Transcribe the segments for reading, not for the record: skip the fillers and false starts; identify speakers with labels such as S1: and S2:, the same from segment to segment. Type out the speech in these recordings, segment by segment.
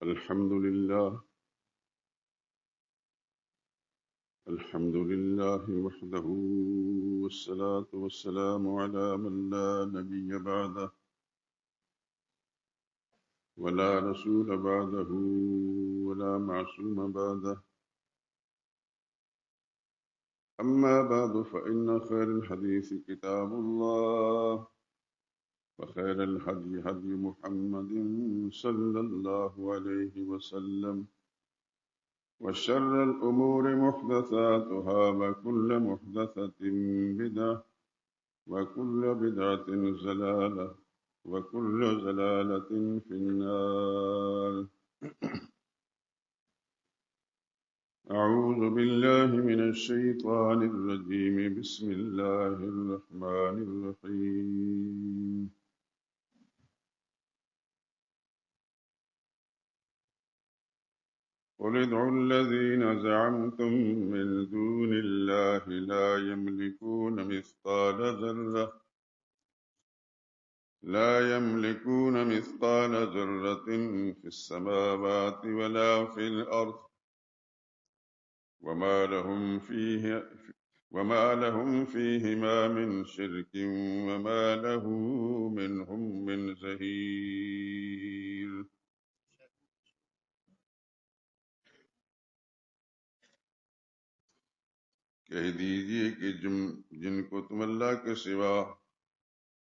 S1: الحمد لله وحده، والصلاة والسلام على من لا نبي بعده ولا رسول بعده ولا معصوم بعده. أما بعد، فإن خير الحديث كتاب الله، وخير الهدي هدي محمد صلى الله عليه وسلم، وشر الأمور محدثاتها، وكل محدثة بدعة، وكل بدعة ضلالة، وكل ضلالة في النار. أعوذ بالله من الشيطان الرجيم. بسم الله الرحمن الرحيم. قل ادعوا الذين زعمتم من دون الله لا يملكون مثقال ذرة في السماوات ولا في الأرض، وما لهم فيهما من شرك، وما له منهم من ظهير. کہہ دیجئے کہ جن کو تم اللہ کے سوا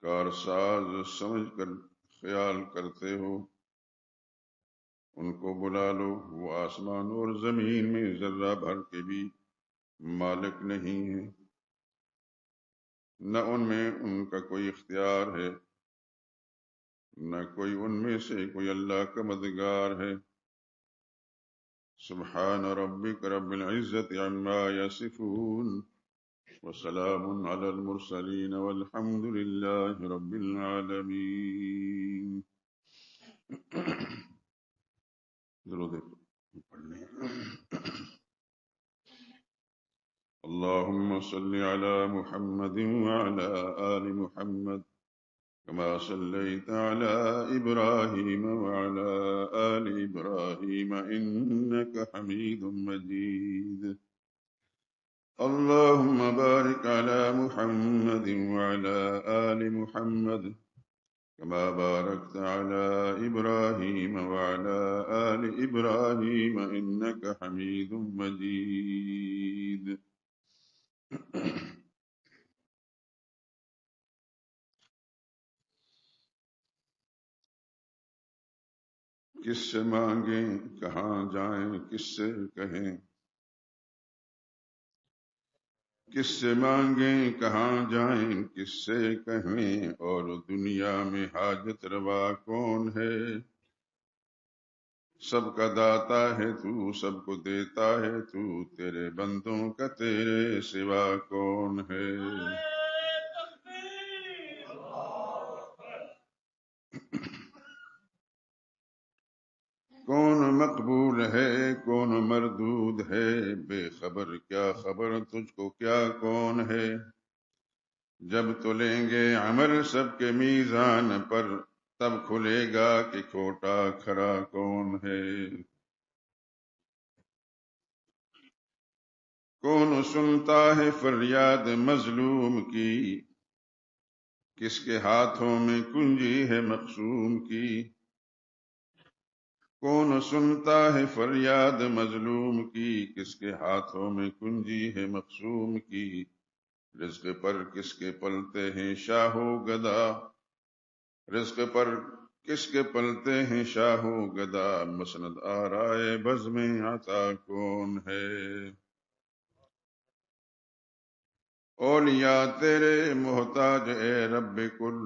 S1: کارساز سمجھ کر خیال کرتے ہو، ان کو بلا لو. وہ آسمان اور زمین میں ذرہ بھر کے بھی مالک نہیں ہے، نہ ان میں ان کا کوئی اختیار ہے، نہ کوئی ان میں سے کوئی اللہ کا مددگار ہے. سبحان ربک رب العزت عما یصفون، وسلام علی المرسلین، والحمد للہ رب العالمین. درود پڑھنے. اللهم صل على محمد وعلى آل محمد كما صليت على إبراهيم وعلى آل إبراهيم إنك حميد مجيد. اللهم بارك على محمد وعلى آل محمد كما باركت على إبراهيم وعلى آل إبراهيم إنك حميد مجيد. کس سے مانگیں کہاں جائیں کس سے کہیں، کس سے مانگیں کہاں جائیں کس سے کہیں، اور دنیا میں حاجت روا کون ہے. سب کا داتا ہے تو، سب کو دیتا ہے تو، تیرے بندوں کا تیرے سوا کون ہے. کون مقبول ہے کون مردود ہے، بے خبر کیا خبر تجھ کو کیا کون ہے. جب تلیں گے عمل سب کے میزان پر، تب کھلے گا کہ کھوٹا کھرا کون ہے. کون سنتا ہے فریاد مظلوم کی، کس کے ہاتھوں میں کنجی ہے مقسوم کی. کون سنتا ہے فریاد مظلوم کی، کس کے ہاتھوں میں کنجی ہے مقسوم کی. رزق پر کس کے پلتے ہیں شاہ و گدا، رزق پر کس کے پلتے ہیں شاہ و گدا. مسند آرائے بزم عطا کون ہے. اولیاء تیرے محتاج اے رب کل،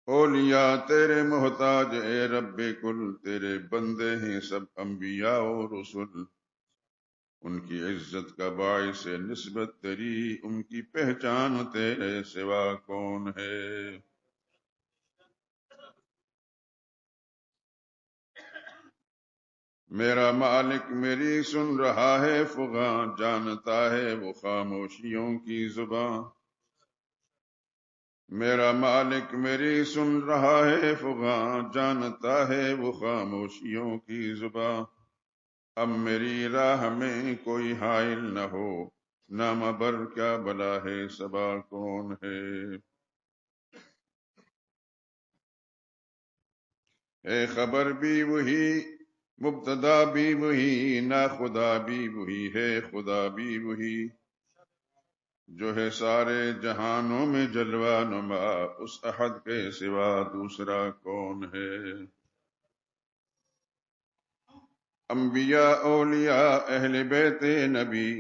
S1: اولیاء تیرے محتاج اے رب کل. تیرے بندے ہیں سب انبیاء و رسل، ان کی عزت کا باعث نسبت تیری، ان کی پہچان تیرے سوا کون ہے. میرا مالک میری سن رہا ہے فغاں، جانتا ہے وہ خاموشیوں کی زباں. میرا مالک میری سن رہا ہے فغاں، جانتا ہے وہ خاموشیوں کی زباں۔ اب میری راہ میں کوئی حائل نہ ہو، نام بر کیا بلا ہے صبا کون ہے۔ ہے خبر بھی وہی، مبتدا بھی وہی، نا خدا بھی وہی ہے خدا بھی وہی، جو ہے سارے جہانوں میں جلوہ نما، اس احد کے سوا دوسرا کون ہے۔ انبیاء اولیاء اہل بیت نبی،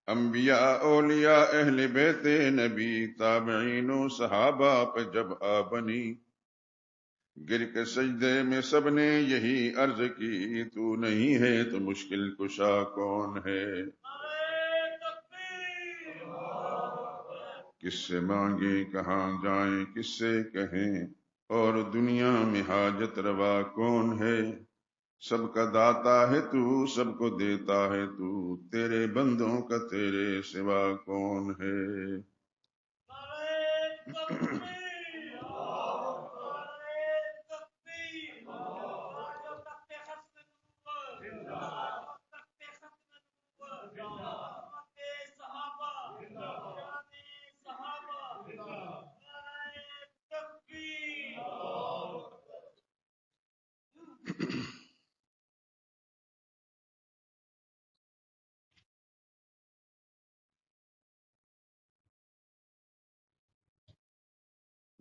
S1: انبیاء اولیاء اہل بیت نبی، تابعین و صحابہ پہ جب آ بنی، گر کے سجدے میں سب نے یہی عرض کی، تو نہیں ہے تو مشکل کشا کون ہے۔ کس سے مانگیں کہاں جائیں کس سے کہیں، اور دنیا میں حاجت روا کون ہے۔ سب کا داتا ہے تو، سب کو دیتا ہے تو، تیرے بندوں کا تیرے سوا کون ہے۔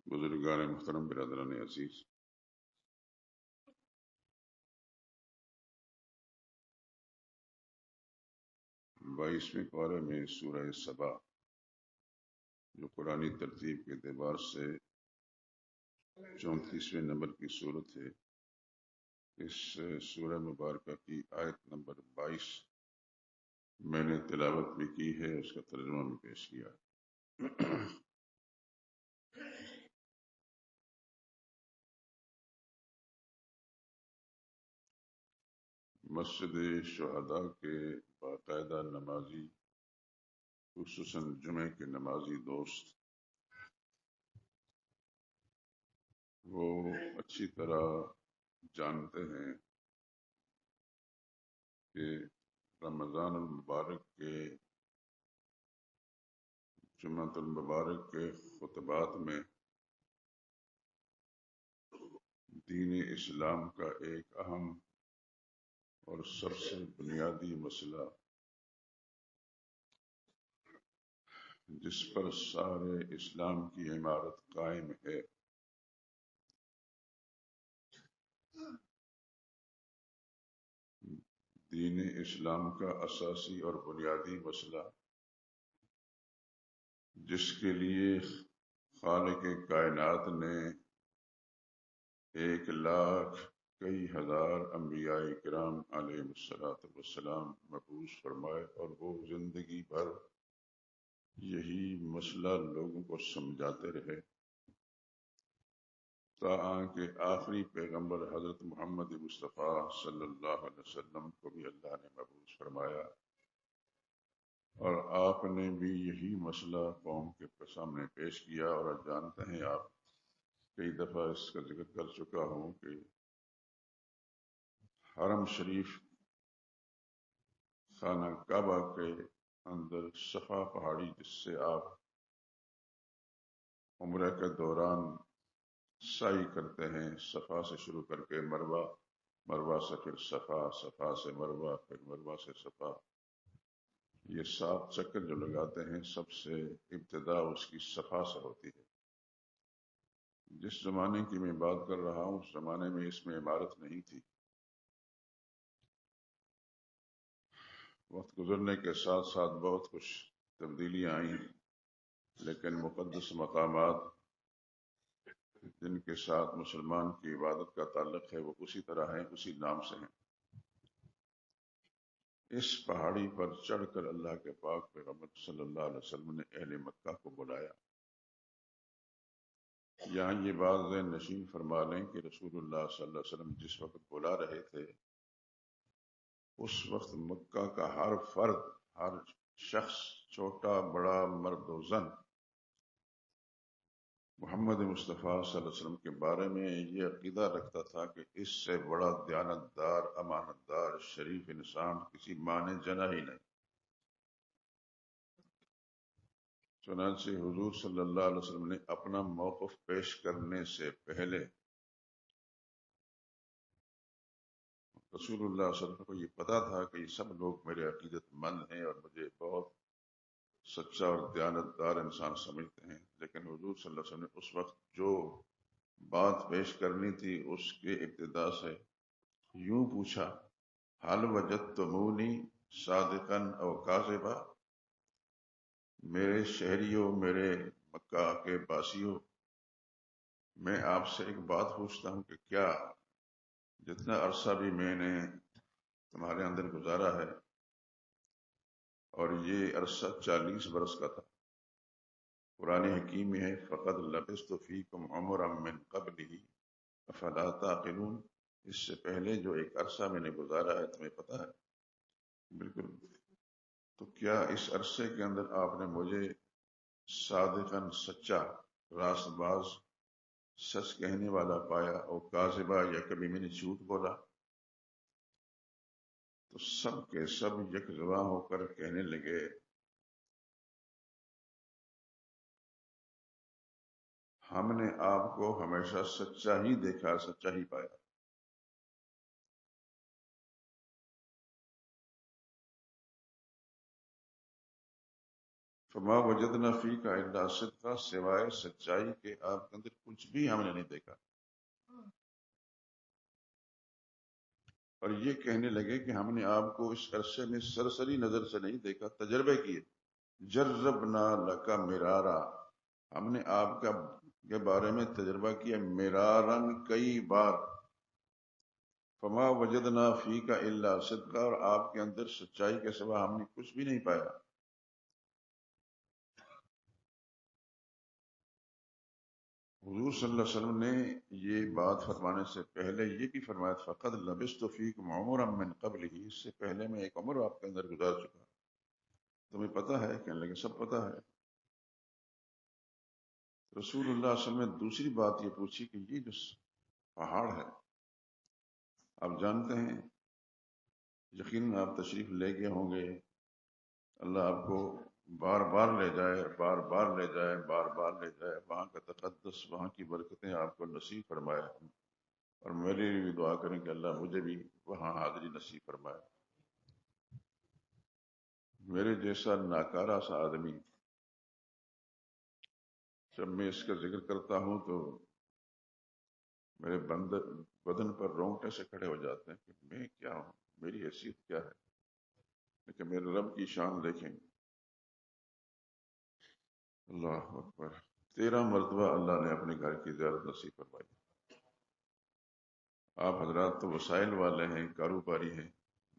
S1: بزرگان محترم، برادران عزیز، 22ویں پارے میں سورہ سبا، جو قرآنی ترتیب کے اعتبار سے 34ویں نمبر کی صورت ہے، اس سورہ مبارکہ کی آیت نمبر 22 میں نے تلاوت بھی کی ہے، اس کا ترجمہ بھی پیش کیا۔ مسجد شہداء کے باقاعدہ نمازی، خصوصاً جمعہ کے نمازی دوست، وہ اچھی طرح جانتے ہیں کہ رمضان المبارک کے جمعۃ المبارک کے خطبات میں دین اسلام کا ایک اہم اور سب سے بنیادی مسئلہ، جس پر سارے اسلام کی عمارت قائم ہے، دین اسلام کا اساسی اور بنیادی مسئلہ، جس کے لیے خالق کائنات نے 1,00,000 کئی ہزار انبیاء کرام علیہ السلام مبعوث فرمائے، اور وہ زندگی بھر یہی مسئلہ لوگوں کو سمجھاتے رہے، تاہم کہ آخری پیغمبر حضرت محمد مصطفیٰ صلی اللہ علیہ وسلم کو بھی اللہ نے مبعوث فرمایا، اور آپ نے بھی یہی مسئلہ قوم کے سامنے پیش کیا۔ اور جانتے ہیں آپ، کئی دفعہ اس کا ذکر کر چکا ہوں کہ حرم شریف خانہ کعبہ کے اندر صفا پہاڑی، جس سے آپ عمرہ کے دوران سعی کرتے ہیں، صفا سے شروع کر کے مروہ، مروہ سے پھر صفا، صفا سے مروہ، پھر مروہ سے صفا، یہ 7 چکر جو لگاتے ہیں، سب سے ابتدا اس کی صفا سے ہوتی ہے۔ جس زمانے کی میں بات کر رہا ہوں، اس زمانے میں اس میں عمارت نہیں تھی۔ وقت گزرنے کے ساتھ ساتھ بہت کچھ تبدیلیاں آئیں، لیکن مقدس مقامات جن کے ساتھ مسلمان کی عبادت کا تعلق ہے، وہ اسی طرح ہیں، اسی نام سے ہیں۔ اس پہاڑی پر چڑھ کر اللہ کے پاک پیغمبر صلی اللہ علیہ وسلم نے اہل مکہ کو بلایا۔ یہاں یہ بات ذہن نشین فرما لیں کہ رسول اللہ صلی اللہ علیہ وسلم جس وقت بلا رہے تھے، اس وقت مکہ کا ہر فرد، ہر شخص، چھوٹا بڑا، مرد و زن، محمد مصطفیٰ صلی اللہ علیہ وسلم کے بارے میں یہ عقیدہ رکھتا تھا کہ اس سے بڑا دیانتدار، امانتدار، شریف انسان کسی ماں نے جنا ہی نہیں۔ چنانچہ حضور صلی اللہ علیہ وسلم نے اپنا موقف پیش کرنے سے پہلے رسول اللہ صلی اللہ علیہ وسلم کو یہ پتا تھا کہ یہ سب لوگ میرے عقیدت مند ہیں اور مجھے بہت سچا اور دیانتدار انسان سمجھتے ہیں، لیکن حضور صلی اللہ علیہ وسلم نے اس وقت جو بات پیش کرنی تھی اس کے ابتدا سے یوں پوچھا: حل وجدتمونی صادقا او کاذبا، میرے شہریوں، میرے مکہ کے باسیوں، میں آپ سے ایک بات پوچھتا ہوں کہ کیا جتنا عرصہ بھی میں نے تمہارے اندر گزارا ہے، اور یہ عرصہ 40 برس کا تھا، قرآن حکیم میں ہے فقد لبثت فیکم عمرا من قبلہ افلا تعقلون، اس سے پہلے جو ایک عرصہ میں نے گزارا ہے تمہیں پتا ہے؟ بالکل۔ تو کیا اس عرصے کے اندر آپ نے مجھے صادقاً، سچا، راست باز، سچ کہنے والا پایا، اور کاذبہ، یا کبھی میں نے جھوٹ بولا؟ تو سب کے سب یک جواں ہو کر کہنے لگے: ہم نے آپ کو ہمیشہ سچا ہی دیکھا، سچا ہی پایا۔ فما وجدنا فیک الا صدقا، سوائے سچائی کے آپ کے اندر کچھ بھی ہم نے نہیں دیکھا۔ اور یہ کہنے لگے کہ ہم نے آپ کو اس عرصے میں سرسری نظر سے نہیں دیکھا، تجربے کیے۔ جربنا لکا مرارا، ہم نے آپ کے بارے میں تجربہ کیا مرارن، کئی بار۔ فما وجدنا فیک الا صدقا، اور آپ کے اندر سچائی کے سوا ہم نے کچھ بھی نہیں پایا۔ حضور صلی اللہ علیہ وسلم نے یہ بات فرمانے سے پہلے یہ بھی فرمایا: فقد لبثت فیکم عمرا من قبلہ، اس سے پہلے میں ایک عمر آپ کے اندر گزار چکا، تمہیں پتا ہے؟ کہنے لگے سب پتا ہے۔ رسول اللہ صلی اللہ علیہ وسلم نے دوسری بات یہ پوچھی کہ یہ جو پہاڑ ہے، آپ جانتے ہیں، یقیناً آپ تشریف لے گئے ہوں گے، اللہ آپ کو بار بار لے جائے، بار بار لے جائے، بار بار لے جائے، وہاں کا تقدس، وہاں کی برکتیں آپ کو نصیب فرمائے، اور میرے لیے بھی دعا کریں کہ اللہ مجھے بھی وہاں حاضری نصیب فرمائے۔ میرے جیسا ناکارہ سا آدمی جب میں اس کا ذکر کرتا ہوں تو میرے بدن پر رونگٹے سے کھڑے ہو جاتے ہیں کہ میں کیا ہوں، میری حیثیت کیا ہے، لیکن میرے رب کی شان دیکھیں۔ اللہ اکبر! 13 مرتبہ اللہ نے اپنے گھر کی زیارت نصیب فرمائی۔ آپ حضرات تو وسائل والے ہیں، کاروباری ہیں،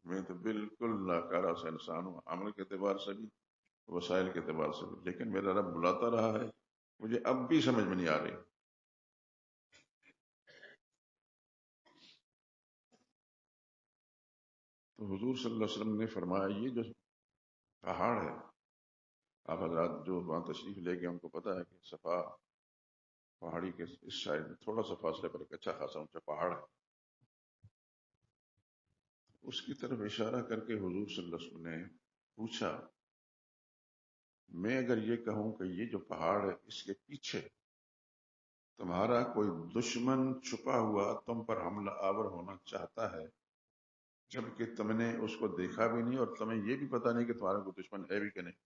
S1: میں تو بالکل ناکارہ سا انسان ہوں، عمل کے اعتبار سے بھی، وسائل کے اعتبار سے بھی، لیکن میرا رب بلاتا رہا ہے، مجھے اب بھی سمجھ میں نہیں آ رہی۔ تو حضور صلی اللہ علیہ وسلم نے فرمایا یہ جو پہاڑ ہے، آپ حضرات جو وہاں تشریف لے گئے ان کو پتا ہے کہ صفا پہاڑی کے اس سائڈ میں تھوڑا سا فاصلے پر ایک اچھا خاصا اونچا پہاڑ ہے، اس کی طرف اشارہ کر کے حضور صلی اللہ علیہ وسلم نے پوچھا: میں اگر یہ کہوں کہ یہ جو پہاڑ ہے اس کے پیچھے تمہارا کوئی دشمن چھپا ہوا تم پر حملہ آور ہونا چاہتا ہے، جبکہ تم نے اس کو دیکھا بھی نہیں اور تمہیں یہ بھی پتا نہیں کہ تمہارا کوئی دشمن ہے بھی کہ نہیں،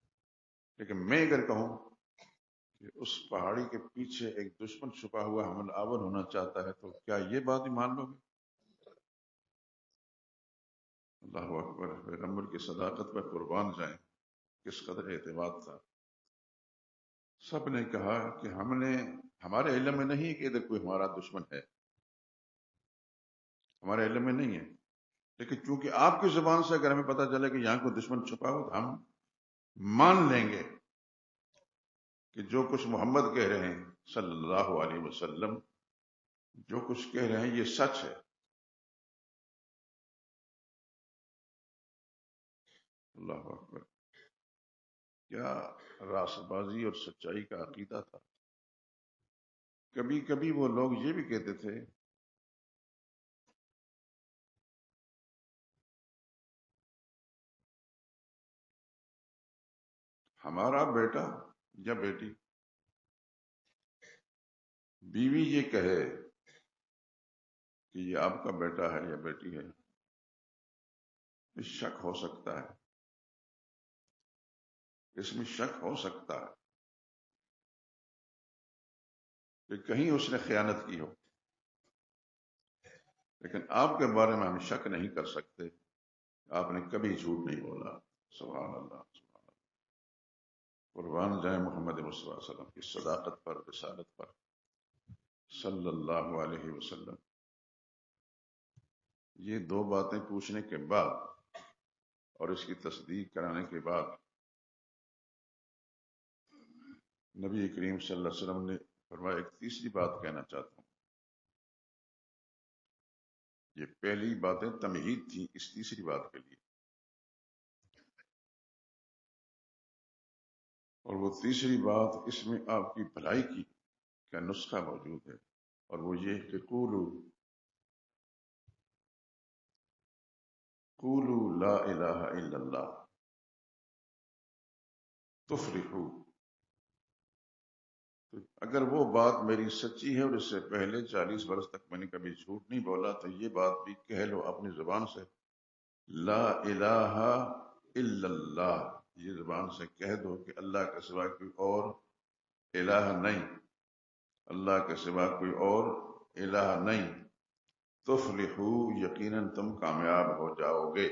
S1: لیکن میں اگر کہوں کہ اس پہاڑی کے پیچھے ایک دشمن چھپا ہوا حملہ آور ہونا چاہتا ہے تو کیا یہ بات بھی مان لو گے؟ اللہ اکبر! پیغمبر کی صداقت پر قربان جائیں، کس قدر اعتماد تھا۔ سب نے کہا کہ ہمارے علم میں نہیں کہ ادھر کوئی ہمارا دشمن ہے، ہمارے علم میں نہیں ہے، لیکن چونکہ آپ کی زبان سے اگر ہمیں پتا چلے کہ یہاں کوئی دشمن چھپا ہو تو ہم مان لیں گے کہ جو کچھ محمد کہہ رہے ہیں صلی اللہ علیہ وسلم، جو کچھ کہہ رہے ہیں یہ سچ ہے۔ اللہ اکبر! کیا راست بازی اور سچائی کا عقیدہ تھا! کبھی کبھی وہ لوگ یہ بھی کہتے تھے ہمارا بیٹا یا بیٹی، بیوی یہ کہے کہ یہ آپ کا بیٹا ہے یا بیٹی ہے، اس شک ہو سکتا ہے، اس میں شک ہو سکتا ہے کہ کہیں اس نے خیانت کی ہو، لیکن آپ کے بارے میں ہم شک نہیں کر سکتے، آپ نے کبھی جھوٹ نہیں بولا۔ سبحان اللہ، سبحان اللہ، قربان جائے محمد مصطفیٰ صلی اللہ علیہ وسلم کی صداقت پر، رسالت پر، صلی اللہ علیہ وسلم۔ یہ دو باتیں پوچھنے کے بعد اور اس کی تصدیق کرانے کے بعد نبی کریم صلی اللہ علیہ وسلم نے فرمایا ایک تیسری بات کہنا چاہتا ہوں۔ یہ پہلی باتیں تمہید تھی اس تیسری بات کے لیے، اور وہ تیسری بات اس میں آپ کی بھلائی کی کا نسخہ موجود ہے، اور وہ یہ کہ قولوا لا الہ الا اللہ تفلحوا۔ اگر وہ بات میری سچی ہے اور اس سے پہلے 40 برس تک میں نے کبھی جھوٹ نہیں بولا، تو یہ بات بھی کہہ لو اپنی زبان سے، لا الہ الا اللہ، یہ زبان سے کہہ دو کہ اللہ کے سوا کوئی اور الہ نہیں، اللہ کے سوا کوئی اور الہ نہیں، تفلحوا، یقیناً تم کامیاب ہو جاؤ گے۔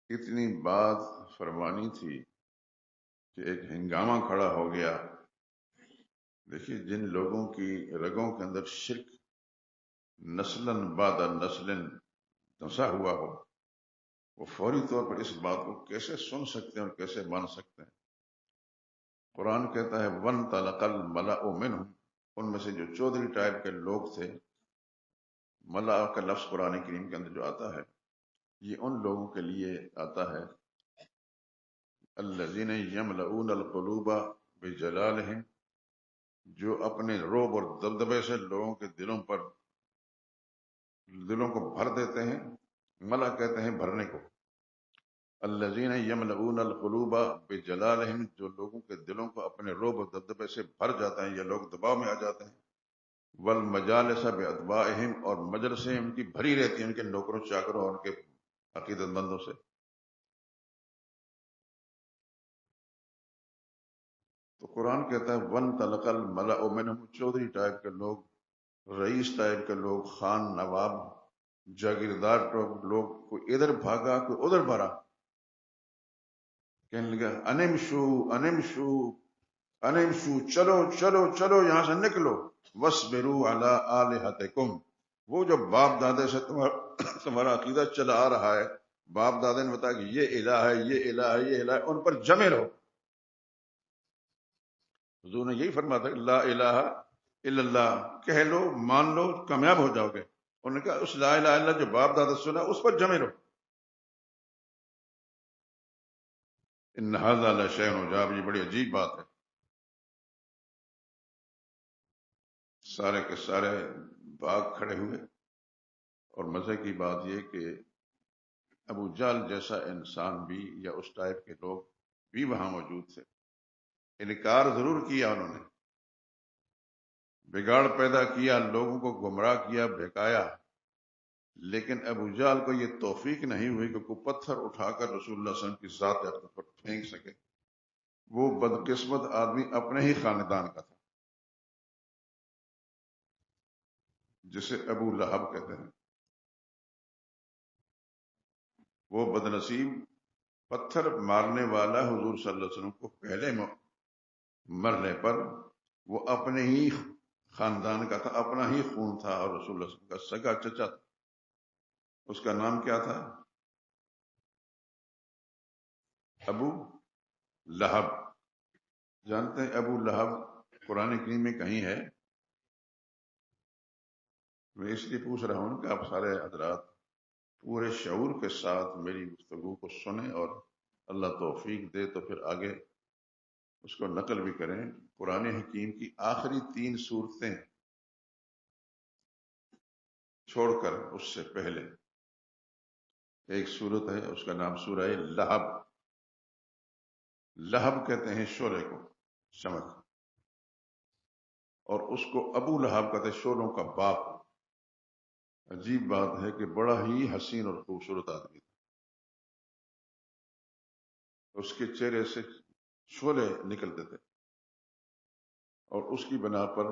S1: اتنی بات فرمانی تھی کہ ایک ہنگامہ کھڑا ہو گیا۔ دیکھیے جن لوگوں کی رگوں کے اندر شرک نسلاً بعد نسلاً دھنسا ہوا ہو، وہ فوری طور پر اس بات کو کیسے سن سکتے ہیں اور کیسے مان سکتے ہیں؟ قرآن کہتا ہے وَانْطَلَقَ الْمَلَأُ مِنْهُمْ، ان میں سے جو چودھری ٹائپ کے لوگ تھے، ملأ کا لفظ قرآن کریم کے اندر جو آتا ہے یہ ان لوگوں کے لیے آتا ہے الذین یملؤون القلوب بجلالہم، جو اپنے روب اور دبدبے سے لوگوں کے دلوں کو بھر دیتے ہیں۔ ملا کہتے ہیں بھرنے کو۔ الذین یملؤون القلوب بجلالہم، جو لوگوں کے دلوں کو اپنے روب اور دبدبے سے بھر جاتا ہے، یہ لوگ دباؤ میں آ جاتے ہیں۔ والمجالس باتباعہم، اور مجلسیں ان کی بھری رہتی ہیں ان کے نوکروں چاکروں اور ان کے عقیدت مندوں سے۔ تو قرآن کہتا ہے وَانْطَلَقَ الْمَلَأُ مِنْهُمْ، چودھری ٹائپ کے لوگ، رئیس ٹائپ کے لوگ، خان نواب جاگیردار لوگ، کوئی ادھر بھاگا کوئی ادھر بھرا، کہنے لگا انمشو انمشو انمشو، چلو چلو چلو یہاں سے نکلو، وَاصْبِرُوا عَلَىٰ آلِهَتِكُمْ، وہ جو باپ دادے سے تمہارا عقیدہ چلا آ رہا ہے، باپ دادے نے بتایا کہ یہ الہ ہے یہ الہ ہے یہ الہ ہے، ان پر جمے رہو۔ حضور نے یہی فرمایا تھا لا الہ الا اللہ، کہہ لو مان لو کامیاب ہو جاؤ گے۔ انہوں نے کہا اس لا الہ الا اللہ جو باپ دادا سنا اس پر جمے رہو۔ ان ھذا لشیء عجاب، یہ بڑی عجیب بات ہے۔ سارے کے سارے باغ کھڑے ہوئے، اور مزے کی بات یہ کہ ابو جہل جیسا انسان بھی یا اس ٹائپ کے لوگ بھی وہاں موجود تھے۔ انکار ضرور کیا انہوں نے، بگاڑ پیدا کیا، لوگوں کو گمراہ کیا، بہکایا، لیکن ابو جہل کو یہ توفیق نہیں ہوئی کہ کوئی پتھر اٹھا کر رسول اللہ صلی اللہ علیہ وسلم کی ذات اقدس پر پھینک سکے۔ وہ بدقسمت آدمی اپنے ہی خاندان کا تھا، جسے ابو لہب کہتے ہیں۔ وہ بدنصیب پتھر مارنے والا حضور صلی اللہ علیہ وسلم کو پہلے مرنے پر وہ اپنے ہی خاندان کا تھا، اپنا ہی خون تھا، اور رسول اللہ صلی اللہ علیہ وسلم کا سگا چچا تھا۔ اس کا نام کیا تھا؟ ابو لہب۔ جانتے ہیں ابو لہب قرآن کریم میں کہیں ہے؟ میں اس لیے پوچھ رہا ہوں کہ آپ سارے حضرات پورے شعور کے ساتھ میری گفتگو کو سنیں، اور اللہ توفیق دے تو پھر آگے اس کو نقل بھی کریں، قرآن حکیم کی آخری 3 صورتیں چھوڑ کر اس سے پہلے ایک صورت ہے، اس کا نام سورہ لہب. لہب کہتے ہیں شعلے کو، چمک، اور اس کو ابو لہب کہتے ہیں شعلوں کا باپ. عجیب بات ہے کہ بڑا ہی حسین اور خوبصورت آدمی تھا. اس کے چہرے سے شعلے نکلتے تھے اور اس کی بنا پر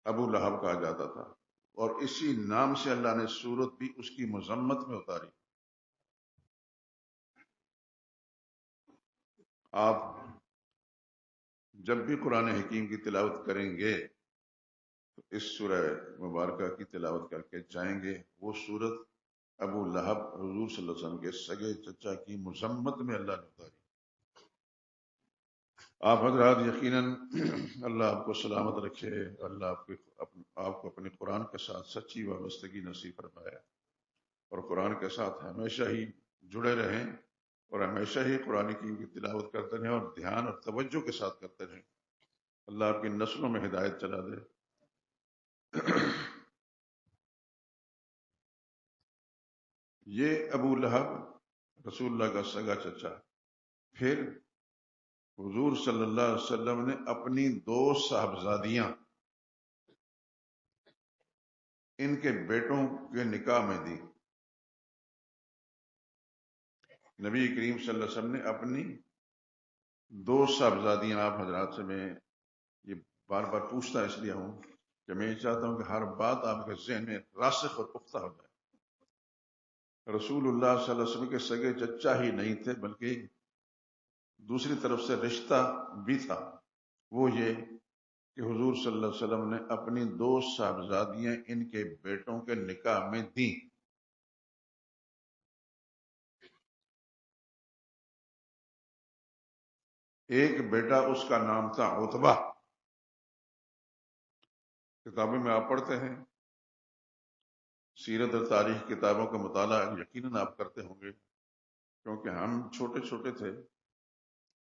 S1: ابو لہب کہا جاتا تھا، اور اسی نام سے اللہ نے سورت بھی اس کی مذمت میں اتاری. آپ جب بھی قرآن حکیم کی تلاوت کریں گے تو اس سورہ مبارکہ کی تلاوت کر کے جائیں گے. وہ سورت ابو لہب حضور صلی اللہ علیہ وسلم کے سگے چچا کی مذمت میں اللہ نے اتاری. آپ حضرات یقیناً اللہ آپ کو سلامت رکھے، اللہ آپ کو اپنے قرآن کے ساتھ سچی وابستگی نصیب فرمائے، اور قرآن کے ساتھ ہمیشہ ہی جڑے رہیں، اور ہمیشہ ہی قرآن کی تلاوت کرتے رہیں، اور دھیان اور توجہ کے ساتھ کرتے رہیں. اللہ آپ کی نسلوں میں ہدایت چلا دے. یہ ابو لہب رسول اللہ کا سگا چچا. پھر حضور صلی اللہ علیہ وسلم نے اپنی 2 صاحبزادیاں ان کے بیٹوں کے نکاح میں دی. نبی کریم صلی اللہ علیہ وسلم نے اپنی 2 صاحبزادیاں، آپ حضرات سے میں یہ بار بار پوچھتا اس لیے ہوں کہ میں یہ چاہتا ہوں کہ ہر بات آپ کے ذہن میں راسخ اور پختہ ہو جائے. رسول اللہ صلی اللہ علیہ وسلم کے سگے چچا ہی نہیں تھے، بلکہ دوسری طرف سے رشتہ بھی تھا. وہ یہ کہ حضور صلی اللہ علیہ وسلم نے اپنی 2 صاحبزادیاں ان کے بیٹوں کے نکاح میں دیں. ایک بیٹا اس کا نام تھا عتبہ. کتابوں میں آپ پڑھتے ہیں، سیرت اور تاریخ کتابوں کا مطالعہ یقیناً آپ کرتے ہوں گے، کیونکہ ہم چھوٹے چھوٹے تھے.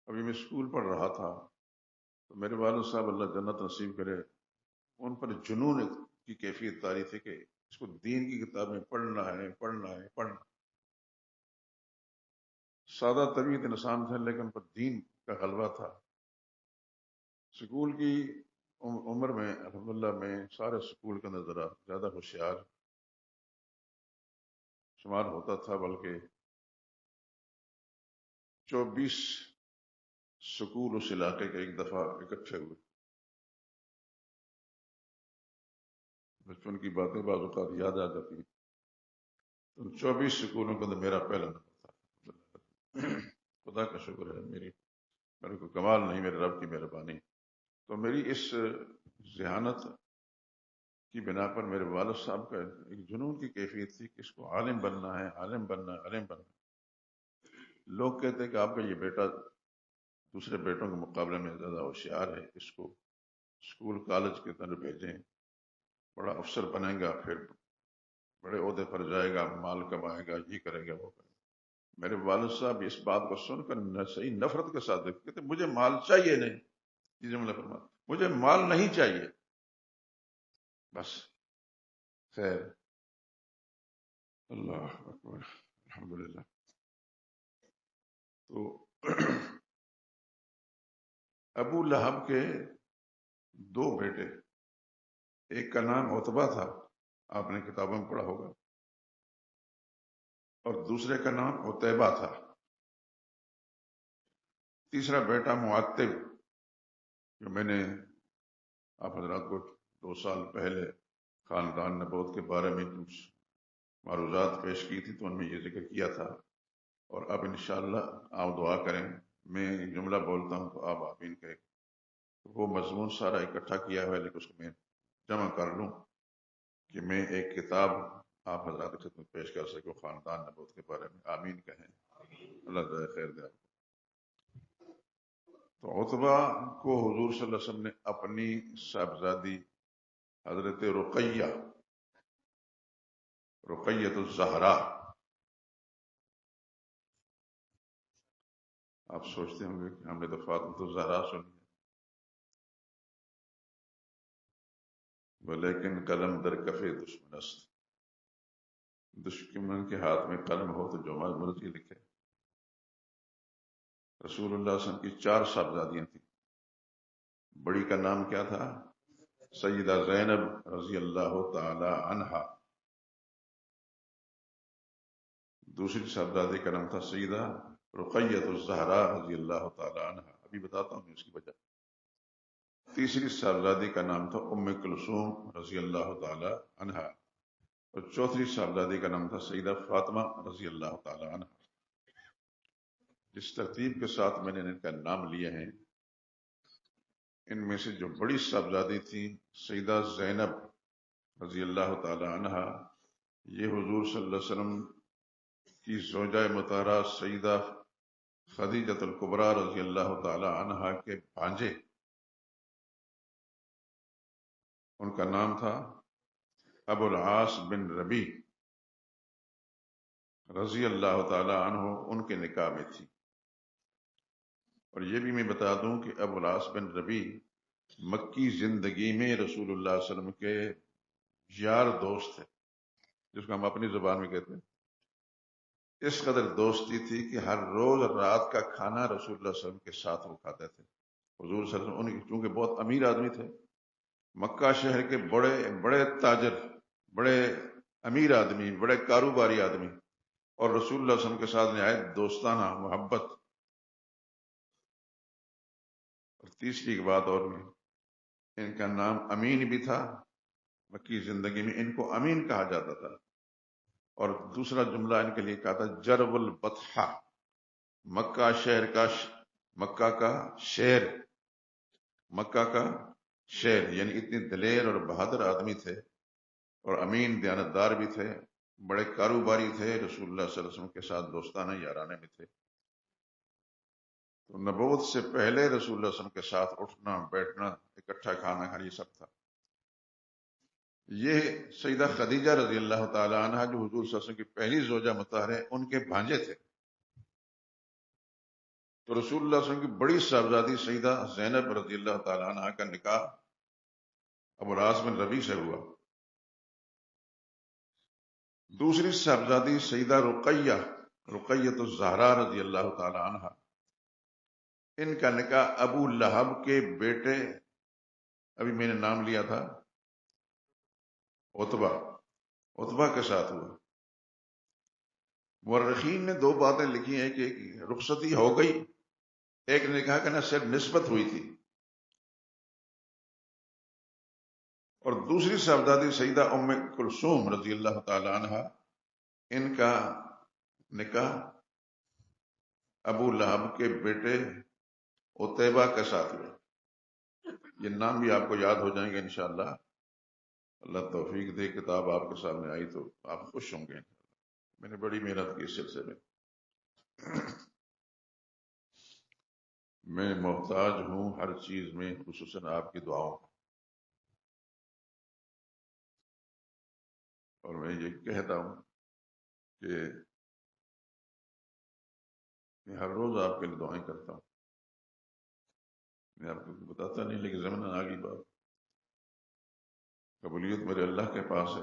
S1: ابھی میں اسکول پڑھ رہا تھا تو میرے والد صاحب اللہ جنت نصیب کرے، ان پر جنون کی کیفیت طاری تھی کہ اس کو دین کی کتابیں پڑھنا ہے پڑھنا ہے پڑھنا. سادہ طبیعت انسان تھے لیکن پر دین کا غلبہ تھا. سکول کی عمر میں الحمدللہ میں سارے سکول کے اندر ذرا زیادہ ہوشیار شمار ہوتا تھا، بلکہ 24 سکول اس علاقے کے ایک دفعہ اکٹھے ہوئے. بچپن کی باتیں بعض اوقات یاد آ جاتی ہیں. تو 24 سکولوں کے اندر میرا پہلا نمبر تھا. خدا کا شکر ہے، میرے کو کمال نہیں، میرے رب کی مہربانی. تو میری اس ذہانت کی بنا پر میرے والد صاحب کا ایک جنون کی کیفیت تھی کہ اس کو عالم بننا ہے، عالم بننا ہے، عالم بننا ہے. لوگ کہتے ہیں کہ آپ کا یہ بیٹا دوسرے بیٹوں کے مقابلے میں زیادہ ہوشیار ہے، اس کو اسکول کالج کے اندر بھیجیں، بڑا افسر بنے گا، پھر بڑے عہدے پر جائے گا، مال کمائے گا، یہ کرے گا وہ کرے گا. میرے والد صاحب اس بات کو سن کر صحیح نفرت کے ساتھ دیکھتے تھے. مجھے مال چاہیے نہیں، یہ جملہ فرما، مجھے مال نہیں چاہیے بس. خیر، اللہ اکبر، الحمدللہ. تو ابو لہب کے 2 بیٹے، ایک کا نام عتبہ تھا، آپ نے کتابوں میں پڑھا ہوگا، اور دوسرے کا نام عتیبہ تھا. تیسرا بیٹا معتب، جو میں نے آپ حضرات کو 2 سال پہلے خاندان نبوت کے بارے میں کچھ معروضات پیش کی تھی تو ان میں یہ ذکر کیا تھا. اور اب انشاءاللہ آپ دعا کریں، میں جملہ بولتا ہوں تو آپ آمین کہیں. وہ مضمون سارا اکٹھا کیا ہوا ہے لیکن اس کو میں جمع کر لوں کہ میں ایک کتاب آپ حضرات کی خدمت پیش کر سکوں خاندان نبوت کے بارے میں. آمین کہیں. اللہ جزائے خیر دے. تو عتبہ کو حضور صلی اللہ علیہ وسلم نے اپنی صاحبزادی حضرت رقیۃ الزہرا آپ سوچتے ہوں گے کہ ہم نے تو فاطمۃ الزہرا سنی ہے، لیکن قلم در کف دشمن است، دشمن کے ہاتھ میں قلم ہو تو جو مرضی لکھے۔ رسول اللہ صلی اللہ علیہ وسلم کی 4 صاحبزادیاں تھیں۔ بڑی کا نام کیا تھا؟ سیدہ زینب رضی اللہ تعالی عنہا۔ دوسری صاحبزادی کا نام تھا سیدہ رقیۃ الزہرا رضی اللہ تعالی عنہا، ابھی بتاتا ہوں اس کی وجہ۔ تیسری صاحبزادی کا نام تھا ام کلثوم رضی اللہ تعالی عنہا، اور چوتھی صاحبزادی کا نام تھا سیدہ فاطمہ رضی اللہ تعالی عنہا۔ جس ترتیب کے ساتھ میں نے ان کا نام لیے ہیں، ان میں سے جو بڑی صاحبزادی تھی سیدہ زینب رضی اللہ تعالی عنہا، یہ حضور صلی اللہ علیہ وسلم کی زوجہ مطہرہ سیدہ خدیجۃ الکبریٰ رضی اللہ تعالی عنہا کے بھانجے، ان کا نام تھا ابو العاص بن ربیع رضی اللہ تعالی عنہ، ان کے نکاح میں تھی۔ اور یہ بھی میں بتا دوں کہ ابو العاص بن ربیع مکی زندگی میں رسول اللہ صلی اللہ علیہ وسلم کے یار دوست تھے، جس کو ہم اپنی زبان میں کہتے ہیں۔ اس قدر دوستی تھی کہ ہر روز رات کا کھانا رسول اللہ صلی اللہ علیہ وسلم کے ساتھ وہ کھاتے تھے۔ حضور صلی اللہ علیہ وسلم چونکہ بہت امیر آدمی تھے، مکہ شہر کے بڑے بڑے تاجر، بڑے امیر آدمی، بڑے کاروباری آدمی، اور رسول اللہ صلی اللہ علیہ وسلم کے ساتھ نہایت دوستانہ محبت۔ اور تیسری ایک بات اور بھی، ان کا نام امین بھی تھا، مکی زندگی میں ان کو امین کہا جاتا تھا۔ اور دوسرا جملہ ان کے لیے کہا تھا جرب البطحہ، مکہ شہر کا مکہ کا شیر، مکہ کا شیر، یعنی اتنے دلیر اور بہادر آدمی تھے، اور امین دیانتدار بھی تھے، بڑے کاروباری تھے، رسول اللہ صلی اللہ علیہ وسلم کے ساتھ دوستانہ یارانے میں تھے۔ تو نبوت سے پہلے رسول اللہ صلی اللہ علیہ وسلم کے ساتھ اٹھنا بیٹھنا، اکٹھا کھانا کھانا، یہ سب تھا۔ یہ سیدہ خدیجہ رضی اللہ تعالی عنہ جو حضور صلی اللہ علیہ وسلم کی پہلی زوجہ مطہرہ ہیں، ان کے بھانجے تھے۔ تو رسول اللہ صلی اللہ علیہ وسلم کی بڑی صاحبزادی سیدہ زینب رضی اللہ تعالی عنہ کا نکاح ابو العاص بن ربیع سے ہوا۔ دوسری صاحبزادی سیدہ رقیۃ الزہرا رضی اللہ تعالی عنہ، ان کا نکاح ابو لہب کے بیٹے، ابھی میں نے نام لیا تھا عتبہ کے ساتھ ہوا۔ مورخین نے 2 باتیں لکھی ہیں کہ رخصتی ہو گئی، ایک نے کہا کہ نہ صرف نسبت ہوئی تھی، اور دوسری صاحبزادی سیدہ ام کلثوم رضی اللہ تعالی عنہ، ان کا نکاح ابو لہب کے بیٹے عتیبہ کے ساتھ ہوا۔ یہ نام بھی آپ کو یاد ہو جائیں گے انشاءاللہ، اللہ توفیق دے، کتاب آپ کے سامنے آئی تو آپ خوش ہوں گے۔ میں نے بڑی محنت کی اس سلسلے میں۔ میں محتاج ہوں ہر چیز میں، خصوصاً آپ کی دعاؤں کا، اور میں یہ کہتا ہوں کہ میں ہر روز آپ کے لیے دعائیں کرتا ہوں۔ میں آپ کو بتاتا نہیں، لیکن زمانہ آگئی بات، قبولیت میرے اللہ کے پاس ہے۔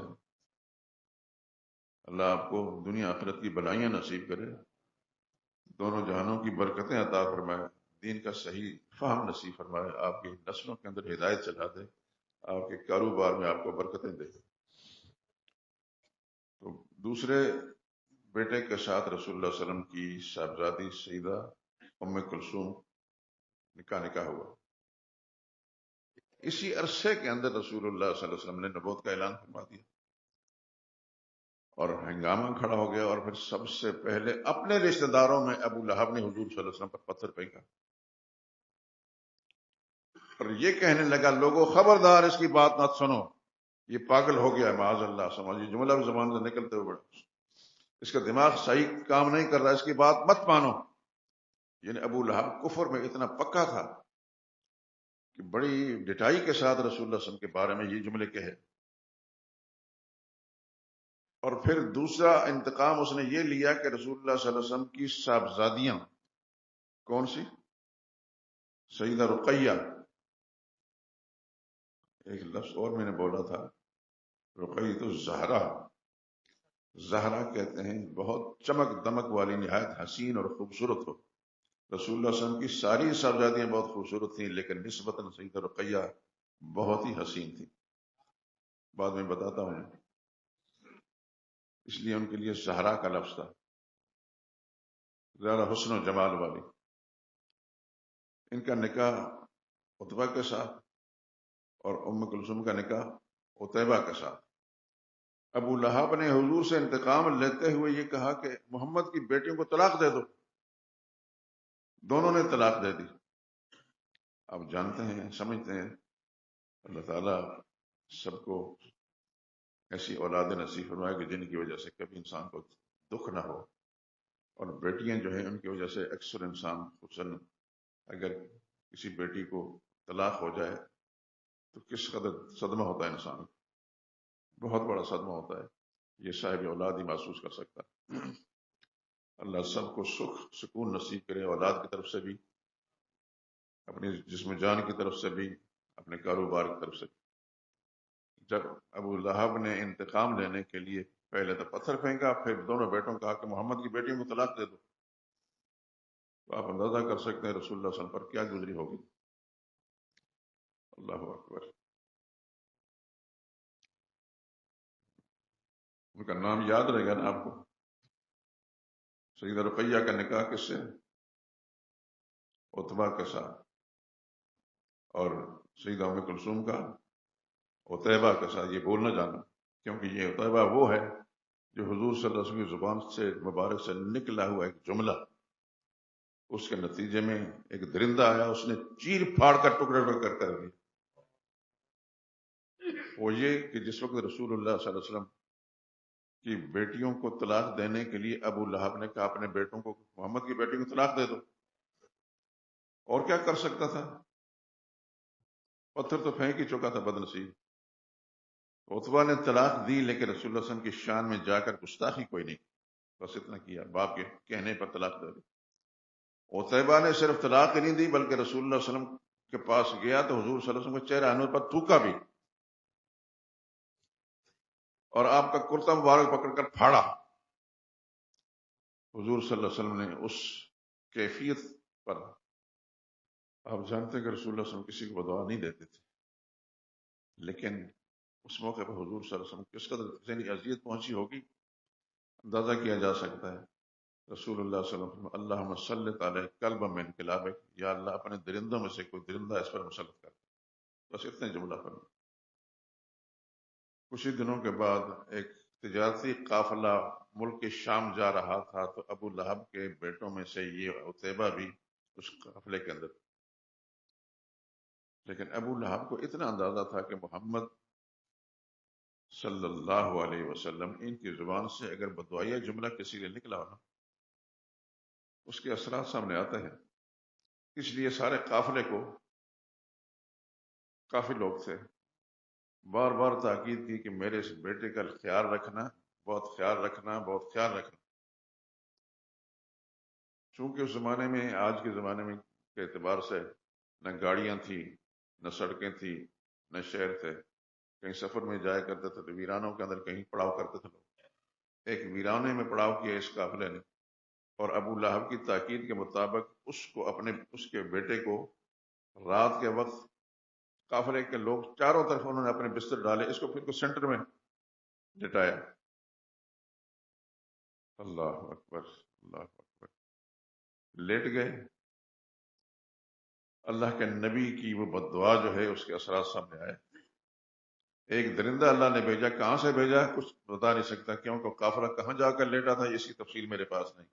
S1: اللہ آپ کو دنیا آخرت کی بلائیاں نصیب کرے، دونوں جہانوں کی برکتیں عطا فرمائے، دین کا صحیح فہم نصیب فرمائے، آپ کی نسلوں کے اندر ہدایت چلا دے، آپ کے کاروبار میں آپ کو برکتیں دے۔ تو دوسرے بیٹے کے ساتھ رسول اللہ صلی اللہ علیہ وسلم کی صاحبزادی سیدہ ام کلثوم نکاح ہوا۔ اسی عرصے کے اندر رسول اللہ صلی اللہ علیہ وسلم نے نبوت کا اعلان فرما دیا، اور ہنگامہ کھڑا ہو گیا، اور پھر سب سے پہلے اپنے رشتہ داروں میں ابو لہب نے حضور صلی اللہ علیہ وسلم پر پتھر پھینکا، اور یہ کہنے لگا لوگوں خبردار اس کی بات مت سنو، یہ پاگل ہو گیا ہے، معاذ اللہ، سمجھ، یہ جملہ بھی زبان سے نکلتے ہوئے بڑا، اس کا دماغ صحیح کام نہیں کر رہا، اس کی بات مت مانو۔ یعنی ابو لہب کفر میں اتنا پکا تھا کہ بڑی ڈٹائی کے ساتھ رسول اللہ صلی اللہ علیہ وسلم کے بارے میں یہ جملے کہے۔ اور پھر دوسرا انتقام اس نے یہ لیا کہ رسول اللہ صلی اللہ علیہ وسلم کی صاحبزادیاں کون سی؟ سیدہ رقیہ. ایک لفظ اور میں نے بولا تھا، رقیہ تو زہرا. زہرا کہتے ہیں بہت چمک دمک والی، نہایت حسین اور خوبصورت ہو. رسول اللہ صلی اللہ علیہ وسلم کی ساری صاحبزادیاں بہت خوبصورت تھیں، لیکن نسبتاً سیدہ رقیہ بہت ہی حسین تھی. بعد میں بتاتا ہوں، اس لیے ان کے لیے زہرا کا لفظ تھا، زیادہ حسن و جمال والی. ان کا نکاح عتبہ کے ساتھ اور ام کلثوم کا نکاح عتیبہ کے ساتھ. ابو لہب نے حضور سے انتقام لیتے ہوئے یہ کہا کہ محمد کی بیٹیوں کو طلاق دے دو. دونوں نے طلاق دے دی. آپ جانتے ہیں، سمجھتے ہیں اللہ تعالیٰ سب کو ایسی اولاد نصیب فرمائے کہ جن کی وجہ سے کبھی انسان کو دکھ نہ ہو. اور بیٹیاں جو ہیں ان کی وجہ سے اکثر انسان خصوصاً اگر کسی بیٹی کو طلاق ہو جائے تو کس قدر صدمہ ہوتا ہے انسان کو، بہت بڑا صدمہ ہوتا ہے. یہ صاحب اولاد ہی محسوس کر سکتا ہے. اللہ سب کو سکھ سکون نصیب کرے، اولاد کی طرف سے بھی، اپنی جسم جان کی طرف سے بھی، اپنے کاروبار کی طرف سے بھی. جب ابو لہب نے انتقام لینے کے لیے پہلے تو پتھر پھینکا، پھر دونوں بیٹوں کو کہا کہ محمد کی بیٹیوں کو طلاق دے دو، تو آپ اندازہ کر سکتے ہیں رسول اللہ صلی اللہ علیہ وسلم پر کیا گزری ہوگی. اللہ اکبر. ان کا نام یاد رہے گا نا آپ کو. سیدہ رقیہ کا نکاح کس سے؟ عتبہ کے ساتھ. اور سیدہ ام کلثوم کا عتیبہ کے ساتھ. یہ بولنا جانا، کیونکہ یہ عتیبہ وہ ہے جو حضور صلی اللہ علیہ وسلم کی زبان سے مبارک سے نکلا ہوا ایک جملہ، اس کے نتیجے میں ایک درندہ آیا، اس نے چیر پھاڑ کر ٹکڑے ٹکڑے کر دیے. وہ یہ کہ جس وقت رسول اللہ صلی اللہ علیہ وسلم کی بیٹیوں کو طلاق دینے کے لیے ابو لہب نے کہا اپنے بیٹوں کو محمد کی بیٹی کو طلاق دے دو، اور کیا کر سکتا تھا؟ پتھر تو پھینک ہی چکا تھا بد نصیب. عتبہ نے طلاق دی، لیکن رسول اللہ صلی اللہ علیہ وسلم کی شان میں جا کر گستاخی کوئی نہیں، بس اتنا کیا، باپ کے کہنے پر طلاق دے دی. عتیبہ نے صرف طلاق نہیں دی بلکہ رسول اللہ صلی اللہ علیہ وسلم کے پاس گیا تو حضور صلی اللہ علیہ وسلم کے چہرے انور پر تھوکا بھی، اور آپ کا کرتا مبارک پکڑ کر پھاڑا. حضور صلی اللہ علیہ وسلم نے اس کیفیت پر، آپ جانتے ہیں کہ رسول اللہ صلی اللہ علیہ وسلم کسی کو بدعا نہیں دیتے تھے، لیکن اس موقع پر حضور صلی اللہ علیہ وسلم کس قدر ذہنی اذیت پہنچی ہوگی اندازہ کیا جا سکتا ہے. رسول اللہ صلی اللہ علیہ وسلم اللہم سلط علیہ کلبا من کلابک، یا اللہ اپنے درندوں میں سے کوئی درندہ اس پر مسلط کر. بس اتنے جملہ پر. کچھ ہی دنوں کے بعد ایک تجارتی قافلہ ملک شام جا رہا تھا، تو ابو لہب کے بیٹوں میں سے یہ عتیبہ بھی اس قافلے کے اندر. لیکن ابو لہب کو اتنا اندازہ تھا کہ محمد صلی اللہ علیہ وسلم ان کی زبان سے اگر بدعائیہ جملہ کسی لیے نکلا ہونا، اس کے اثرات سامنے آتے ہیں. اس لیے سارے قافلے کو، کافی لوگ تھے، بار بار تاکید کی کہ میرے اس بیٹے کا خیال رکھنا، بہت خیال رکھنا، بہت خیال رکھنا. چونکہ اس زمانے میں آج کے زمانے میں کے اعتبار سے نہ گاڑیاں تھیں، نہ سڑکیں تھیں، نہ شہر تھے. کہیں سفر میں جایا کرتے تھے تو ویرانوں کے اندر کہیں پڑاؤ کرتے تھے لوگ. ایک ویرانے میں پڑاؤ کیا اس قافلے نے، اور ابو لہب کی تاکید کے مطابق اس کے بیٹے کو رات کے وقت قافلے کے لوگ چاروں طرف انہوں نے اپنے بستر ڈالے، اس کو پھر سینٹر میں لٹایا. اللہ اکبر، اللہ اکبر. لیٹ گئے. اللہ کے نبی کی وہ بددعا جو ہے اس کے اثرات سامنے آئے. ایک درندہ اللہ نے بھیجا، کہاں سے بھیجا کچھ بتا نہیں سکتا، کیونکہ قافلہ کہاں جا کر لیٹا تھا اس کی تفصیل میرے پاس نہیں.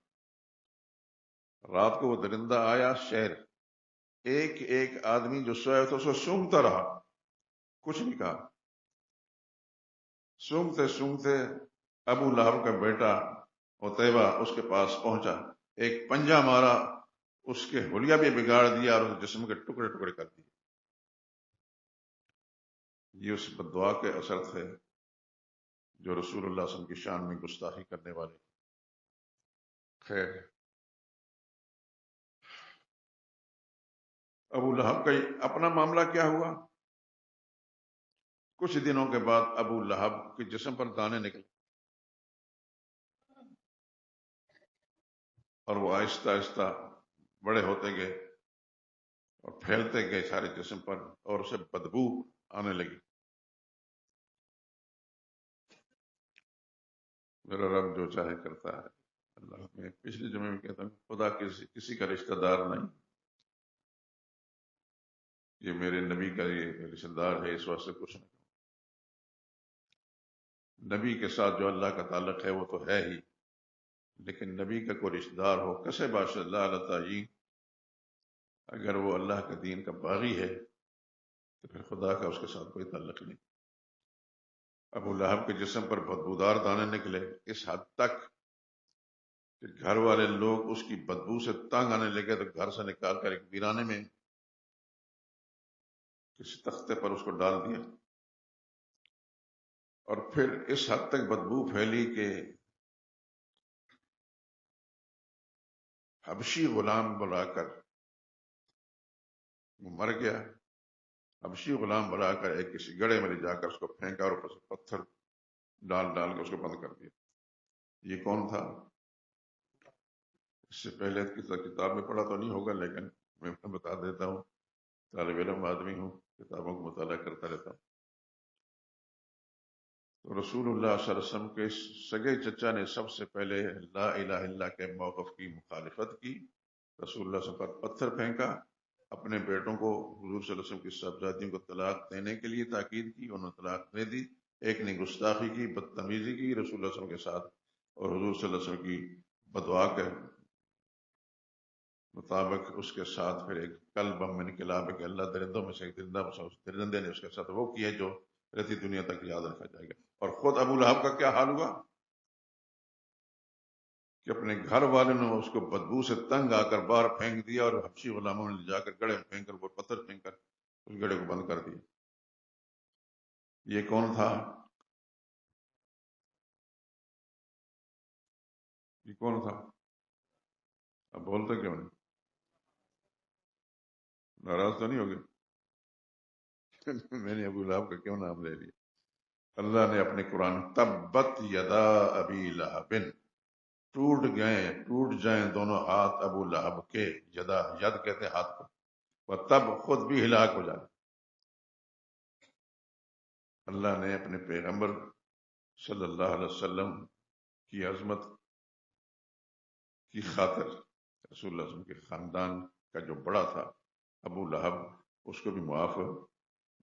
S1: رات کو وہ درندہ آیا، شہر ایک ایک آدمی جو سویا تھا اس کو سونگتا رہا، کچھ نہیں کہا. سونگتے سونگتے ابو لہب کا بیٹا عتیبہ اس کے پاس پہنچا، ایک پنجہ مارا، اس کے حلیہ بھی بگاڑ دیا اور اس جسم کے ٹکڑے ٹکڑے کر دیے. یہ اس بددعا کے اثر تھے جو رسول اللہ صلی اللہ علیہ وسلم کی شان میں گستاخی کرنے والے. خیر، ابو لہب کا اپنا معاملہ کیا ہوا؟ کچھ دنوں کے بعد ابو لہب کے جسم پر دانے نکلے اور وہ آہستہ آہستہ بڑے ہوتے گئے اور پھیلتے گئے سارے جسم پر، اور اسے بدبو آنے لگی۔ میرا رب جو چاہے کرتا ہے۔ اللہ، میں پچھلے جمعے میں کہتا ہوں خدا کسی کا رشتہ دار نہیں، یہ میرے نبی کا یہ رشتہ دار ہے، اس واسطے کچھ نہیں۔ نبی کے ساتھ جو اللہ کا تعلق ہے وہ تو ہے ہی، لیکن نبی کا کوئی رشتہ دار ہو کسے باشا اللہ علیہ تعین، اگر وہ اللہ کے دین کا باغی ہے تو پھر خدا کا اس کے ساتھ کوئی تعلق نہیں۔ ابو لہب کے جسم پر بدبودار دانے نکلے، اس حد تک کہ گھر والے لوگ اس کی بدبو سے تنگ آنے لگے تو گھر سے نکال کر ایک ویرانے میں کسی تختے پر اس کو ڈال دیا، اور پھر اس حد تک بدبو پھیلی کہ حبشی غلام بلا کر وہ مر گیا۔ حبشی غلام بلا کر ایک کسی گڑھے میں لے جا کر اس کو پھینکا اور اوپر سے پتھر ڈال ڈال کے اس کو بند کر دیا۔ یہ کون تھا؟ اس سے پہلے کتاب میں پڑھا تو نہیں ہوگا، لیکن میں بتا دیتا ہوں، طالب علم آدمی ہوں، کتابوں کو مطالعہ کرتا رہتا ہوں۔ تو رسول اللہ صلی اللہ علیہ وسلم کے سگے چچا نے سب سے پہلے لا الہ الا اللہ کے موقف کی مخالفت کی، رسول اللہ صلی اللہ علیہ وسلم پر پتھر پھینکا، اپنے بیٹوں کو حضور صلی اللہ علیہ وسلم کی صاحبزادیوں کو طلاق دینے کے لیے تاکید کی، انہوں نے طلاق دے دی۔ ایک نے گستاخی کی، بدتمیزی کی رسول اللہ صلی اللہ علیہ وسلم کے ساتھ، اور حضور صلی اللہ علیہ وسلم کی بدعا کے مطابق اس کے ساتھ پھر ایک کلب من انقلاب ہے کہ اللہ درندوں میں سے ایک درندہ درندے نے اس کے ساتھ وہ کیے جو رہتی دنیا تک یاد رکھا جائے گا۔ اور خود ابو لہب کا کیا حال ہوا کہ اپنے گھر والوں نے اس کو بدبو سے تنگ آ کر باہر پھینک دیا، اور حبشی غلاموں نے جا کر گڑھے میں پھینک کر وہ پتھر پھینک کر اس گڑھے کو بند کر دیا۔ یہ کون تھا؟ یہ کون تھا؟ اب بولتے کیوں نہیں؟ ناراض تو نہیں ہوگے؟ میں نے ابو لہب کا کیوں نام لے لیا؟ اللہ نے اپنے قرآن تبت یدا ابی لہب، ٹوٹ جائیں دونوں ہاتھ ابو لہب کے، یدا ید کہتے ہیں ہاتھ کو، وہ تب خود بھی ہلاک ہو جائے۔ اللہ نے اپنے پیغمبر صلی اللہ علیہ وسلم کی عظمت کی خاطر رسول اللہ علیہ وسلم کے خاندان کا جو بڑا تھا ابو لہب، اس کو بھی معاف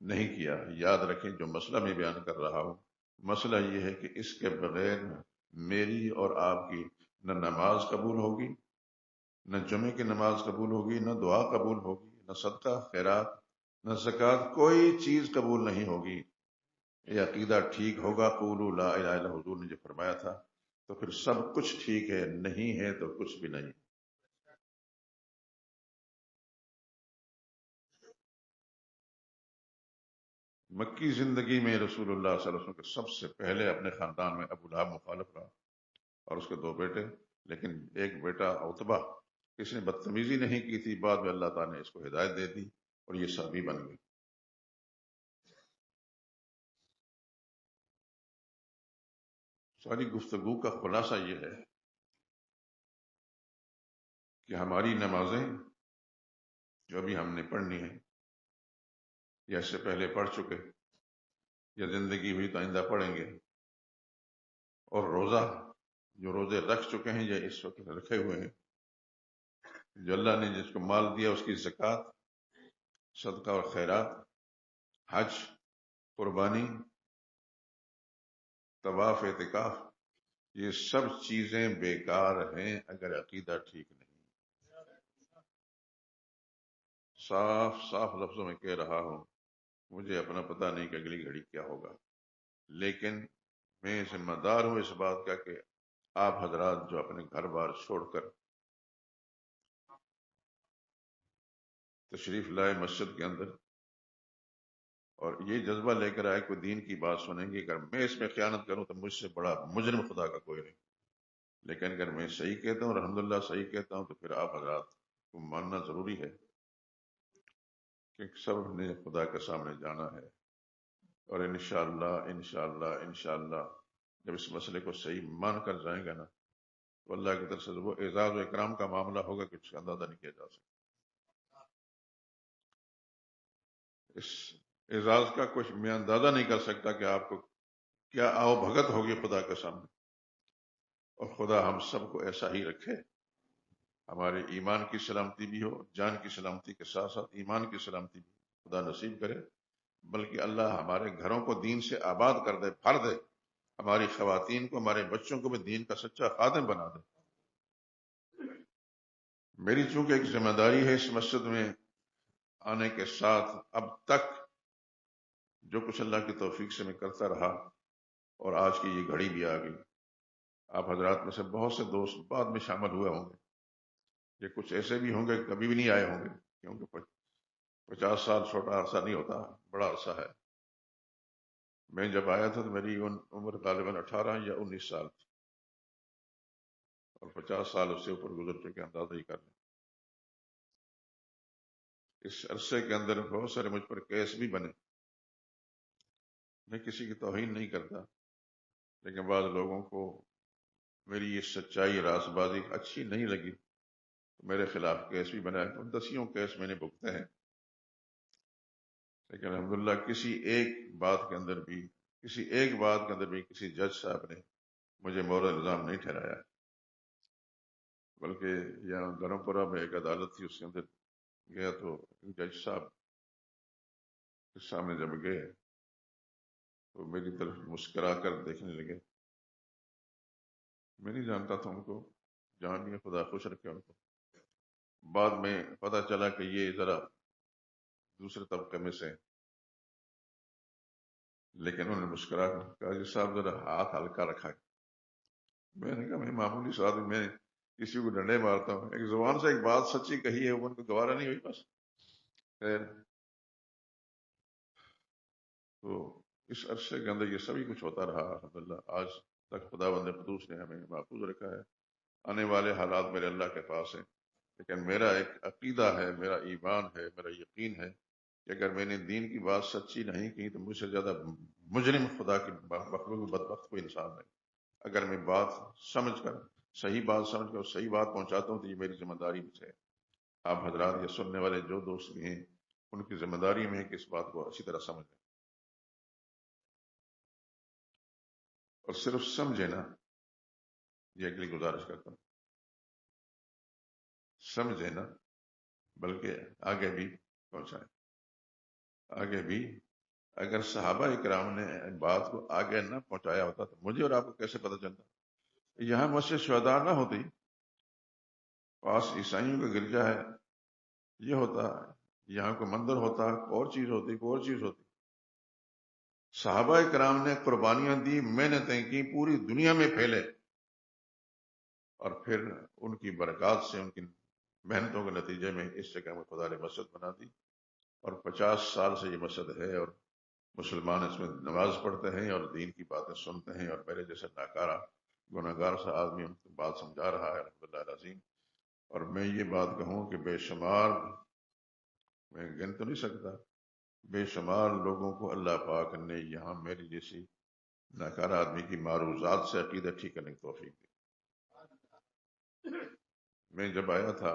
S1: نہیں کیا۔ یاد رکھیں جو مسئلہ میں بیان کر رہا ہوں، مسئلہ یہ ہے کہ اس کے بغیر میری اور آپ کی نہ نماز قبول ہوگی، نہ جمعے کی نماز قبول ہوگی، نہ دعا قبول ہوگی، نہ صدقہ خیرات، نہ زکوٰۃ، کوئی چیز قبول نہیں ہوگی۔ یہ عقیدہ ٹھیک ہوگا، قولوا لا الہ الا اللہ، حضور نے جو فرمایا تھا، تو پھر سب کچھ ٹھیک ہے، نہیں ہے تو کچھ بھی نہیں۔ مکی زندگی میں رسول اللہ صلی اللہ علیہ وسلم کے سب سے پہلے اپنے خاندان میں ابو لہب مخالف رہا، اور اس کے دو بیٹے، لیکن ایک بیٹا عتبہ، اس نے بدتمیزی نہیں کی تھی، بعد میں اللہ تعالیٰ نے اس کو ہدایت دے دی اور یہ صحابی بن گئے۔ ساری گفتگو کا خلاصہ یہ ہے کہ ہماری نمازیں جو بھی ہم نے پڑھنی ہے، یا اس سے پہلے پڑھ چکے، یا زندگی ہوئی تو آئندہ پڑھیں گے، اور روزہ جو روزے رکھ چکے ہیں یا اس وقت رکھے ہوئے ہیں، جو اللہ نے جس کو مال دیا اس کی زکوٰۃ، صدقہ اور خیرات، حج، قربانی، طواف، اعتکاف، یہ سب چیزیں بیکار ہیں اگر عقیدہ ٹھیک نہیں۔ صاف صاف لفظوں میں کہہ رہا ہوں، مجھے اپنا پتہ نہیں کہ اگلی گھڑی کیا ہوگا، لیکن میں ذمہ دار ہوں اس بات کا کہ آپ حضرات جو اپنے گھر بار چھوڑ کر تشریف لائے مسجد کے اندر، اور یہ جذبہ لے کر آئے کوئی دین کی بات سنیں گے، اگر میں اس میں خیانت کروں تو مجھ سے بڑا مجرم خدا کا کوئی نہیں، لیکن اگر میں صحیح کہتا ہوں، الحمدللہ صحیح کہتا ہوں، تو پھر آپ حضرات کو ماننا ضروری ہے۔ کہ سب نے خدا کے سامنے جانا ہے، اور انشاءاللہ انشاءاللہ انشاءاللہ جب اس مسئلے کو صحیح مان کر جائیں گے نا تو اللہ کی طرف سے وہ اعزاز و اکرام کا معاملہ ہوگا کہ اس کا اندازہ نہیں کیا جا سکتا۔ اس اعزاز کا کچھ میں اندازہ نہیں کر سکتا کہ آپ کو کیا آؤ بھگت ہوگی خدا کے سامنے، اور خدا ہم سب کو ایسا ہی رکھے، ہمارے ایمان کی سلامتی بھی ہو، جان کی سلامتی کے ساتھ ساتھ ایمان کی سلامتی بھی خدا نصیب کرے، بلکہ اللہ ہمارے گھروں کو دین سے آباد کر دے، بھر دے، ہماری خواتین کو، ہمارے بچوں کو بھی دین کا سچا خادم بنا دے۔ میری چونکہ ایک ذمہ داری ہے اس مسجد میں آنے کے ساتھ، اب تک جو کچھ اللہ کی توفیق سے میں کرتا رہا، اور آج کی یہ گھڑی بھی آ گئی۔ آپ حضرات میں سے بہت سے دوست بعد میں شامل ہوئے ہوں گے، یہ کچھ ایسے بھی ہوں گے کہ کبھی بھی نہیں آئے ہوں گے، کیونکہ 50 سال چھوٹا عرصہ نہیں ہوتا، بڑا عرصہ ہے۔ میں جب آیا تھا تو میری عمر غالباً 18 یا 19 سال تھی، اور 50 سال اس سے اوپر گزر چکے، اندازہ ہی کر لیں۔ اس عرصے کے اندر بہت سارے مجھ پر کیس بھی بنے، میں کسی کی توہین نہیں کرتا، لیکن بعض لوگوں کو میری یہ سچائی راز بازی اچھی نہیں لگی، میرے خلاف کیس بھی بنا ہے، تو 10 کیس میں نے بھگتے ہیں، لیکن الحمدللہ کسی ایک بات کے اندر بھی کسی جج صاحب نے مجھے مورد الزام نہیں ٹھہرایا، بلکہ یہاں دھرمپورہ میں ایک عدالت تھی، اس کے اندر گیا تو جج صاحب کے سامنے جب گئے تو میری طرف مسکرا کر دیکھنے لگے، میں نہیں جانتا تھا ان کو، جہاں بھی خدا خوش رکھے ان کو۔ بعد میں پتہ چلا کہ یہ ذرا دوسرے طبقے میں سے، لیکن انہوں نے مسکرا کر کہا جی صاحب ذرا ہاتھ ہلکا رکھا ہے۔ میں نے کہا میں معمولی سا آدمی، میں کسی کو ڈنڈے مارتا ہوں، ایک زبان سے ایک بات سچی کہی ہے، وہ ان کو گوارا نہیں ہوئی، بس خیر۔ تو اس عرصے کے اندر یہ سبھی کچھ ہوتا رہا، الحمدللہ آج تک خدا بند قدوس نے ہمیں محفوظ رکھا ہے۔ آنے والے حالات میرے اللہ کے پاس ہیں، لیکن میرا ایک عقیدہ ہے، میرا ایمان ہے، میرا یقین ہے کہ اگر میں نے دین کی بات سچی نہیں کی تو مجھ سے زیادہ مجرم خدا کی مخلوق بدبخت کوئی انسان نہیں۔ اگر میں صحیح بات سمجھ کر صحیح بات پہنچاتا ہوں تو یہ میری ذمہ داری میں سے ہے۔ آپ حضرات یا سننے والے جو دوست بھی ہیں، ان کی ذمہ داری میں ہے کہ اس بات کو اچھی طرح سمجھیں، اور صرف سمجھے نا، یہ اگلی گزارش کرتا ہوں، سمجھے نا بلکہ آگے بھی پہنچائیں، آگے بھی۔ اگر صحابہ اکرام نے بات کو آگے نہ پہنچایا ہوتا تو مجھے اور آپ کو کیسے پتہ چلتا؟ یہاں مسجد شہداء نہ ہوتی، پاس عیسائیوں کا گرجا ہے، یہ ہوتا، یہاں کو مندر ہوتا، اور چیز ہوتی، اور چیز ہوتی۔ صحابہ کرام نے قربانیاں دی، محنتیں کی، پوری دنیا میں پھیلے، اور پھر ان کی برکات سے، ان کی محنتوں کے نتیجے میں اس جگہ میں خدا نے مسجد بنا دی، اور 50 سال سے یہ مسجد ہے، اور مسلمان اس میں نماز پڑھتے ہیں اور دین کی باتیں سنتے ہیں، اور میرے جیسے ناکارہ گناہگار سا آدمی ان کو بات سمجھا رہا ہے، الحمدللہ العظیم۔ اور میں یہ بات کہوں کہ بے شمار، میں گن تو نہیں سکتا، بے شمار لوگوں کو اللہ پاک نے یہاں میری جیسی ناکارہ آدمی کی معروضات سے عقیدہ ٹھیک کرنے کی توفیق دی۔ میں جب آیا تھا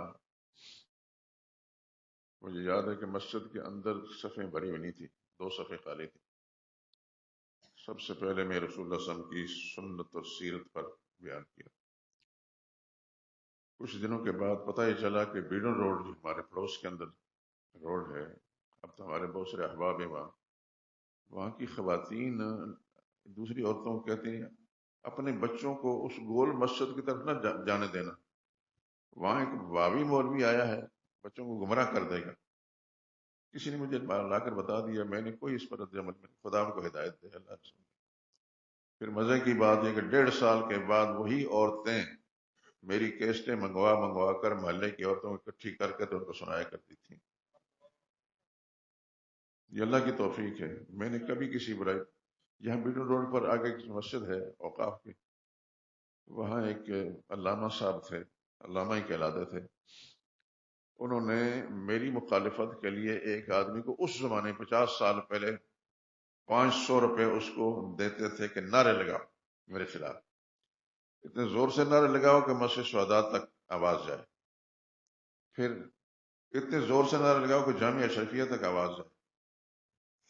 S1: مجھے یاد ہے کہ مسجد کے اندر صفیں بھری ہوئی نہیں تھی، 2 صفیں خالی تھی۔ سب سے پہلے میں رسول اللہ صلی اللہ علیہ وسلم کی سنت اور سیرت پر بیان کیا۔ کچھ دنوں کے بعد پتہ یہ چلا کہ بیڈن روڈ جو ہمارے پڑوس کے اندر روڈ ہے، اب تو ہمارے بہت سارے احباب ہیں وہاں کی خواتین دوسری عورتوں کو کہتی ہیں اپنے بچوں کو اس گول مسجد کی طرف نہ جانے دینا، وہاں ایک بابی مولوی آیا ہے، بچوں کو گمراہ کر دے گا۔ کسی نے مجھے لا کر بتا دیا، میں نے کوئی اس پر رد عمل میں، خدا ان کو ہدایت دے اللہ رسول۔ پھر مزے کی بات یہ کہ 1.5 سال کے بعد وہی عورتیں میری کیسٹیں منگوا کر محلے کی عورتوں کو اکٹھی کر کے تو ان کو سنایا کرتی تھیں۔ یہ اللہ کی توفیق ہے، میں نے کبھی کسی برائی، یہاں بیڈن روڈ پر آگے ایک مسجد ہے اوقاف کی، وہاں ایک علامہ صاحب تھے، علامہ ہی کہلاتے تھے، انہوں نے میری مخالفت کے لیے ایک آدمی کو اس زمانے 50 سال پہلے 500 روپے اس کو دیتے تھے کہ نعرے لگاؤ میرے خلاف، اتنے زور سے نعرے لگاؤ کہ مسجد شہداء تک آواز جائے، پھر اتنے زور سے نعرے لگاؤ کہ جامعہ اشرفیہ تک آواز جائے،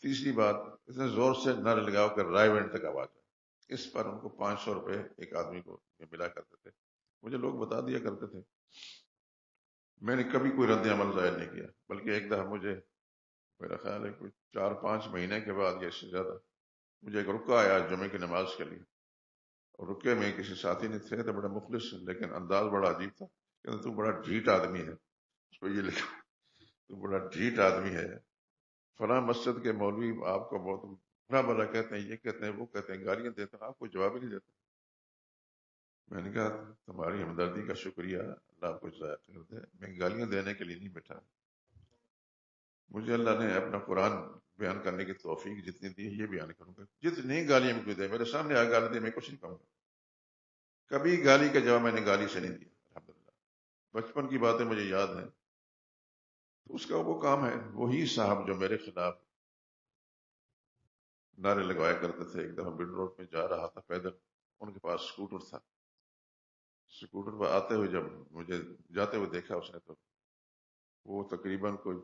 S1: تیسری بات اتنے زور سے نعرے لگاؤ کہ رائے ونڈ تک آواز جائے۔ اس پر ان کو 500 روپے ایک آدمی کو ملا کرتے تھے، مجھے لوگ بتا دیا کرتے تھے، میں نے کبھی کوئی رد عمل ظاہر نہیں کیا، بلکہ ایک دفعہ مجھے، میرا خیال ہے کوئی 4-5 مہینے کے بعد یا اس سے زیادہ، مجھے ایک رکا آیا جمعے کی نماز کے لیے، اور رکے میں کسی ساتھی نے تھے تو بڑا مخلص لیکن انداز بڑا عجیب تھا، کہ تو بڑا ڈھیٹ آدمی ہے، اس پہ یہ لکھا تو بڑا ڈھیٹ آدمی ہے، فلاں مسجد کے مولوی آپ کو بہت برا بھلا کہتے ہیں، یہ کہتے ہیں وہ کہتے ہیں، گالیاں دیتے ہیں، آپ کو جواب ہی نہیں دیتے۔ میں نے کہا تمہاری ہمدردی کا شکریہ، اللہ آپ کو جزائے خیر دے، میں گالیاں دینے کے لیے نہیں بیٹھا، مجھے اللہ نے اپنا قرآن بیان کرنے کی توفیق جتنی دی ہے یہ بیان کروں گا، جتنی گالیاں مجھے دے، میرے سامنے آ گالی دے، میں کچھ نہیں کہوں گا، کبھی گالی کا جواب میں نے گالی سے نہیں دیا الحمدللہ، بچپن کی باتیں مجھے یاد ہیں، تو اس کا وہ کام ہے، وہی صاحب جو میرے خلاف نعرے لگوایا کرتے تھے، ایک دفعہ بن روڈ میں جا رہا تھا پیدل، ان کے پاس اسکوٹر تھا، اسکوٹر پر آتے ہوئے جب مجھے جاتے ہوئے دیکھا اس نے، تو وہ تقریباً کوئی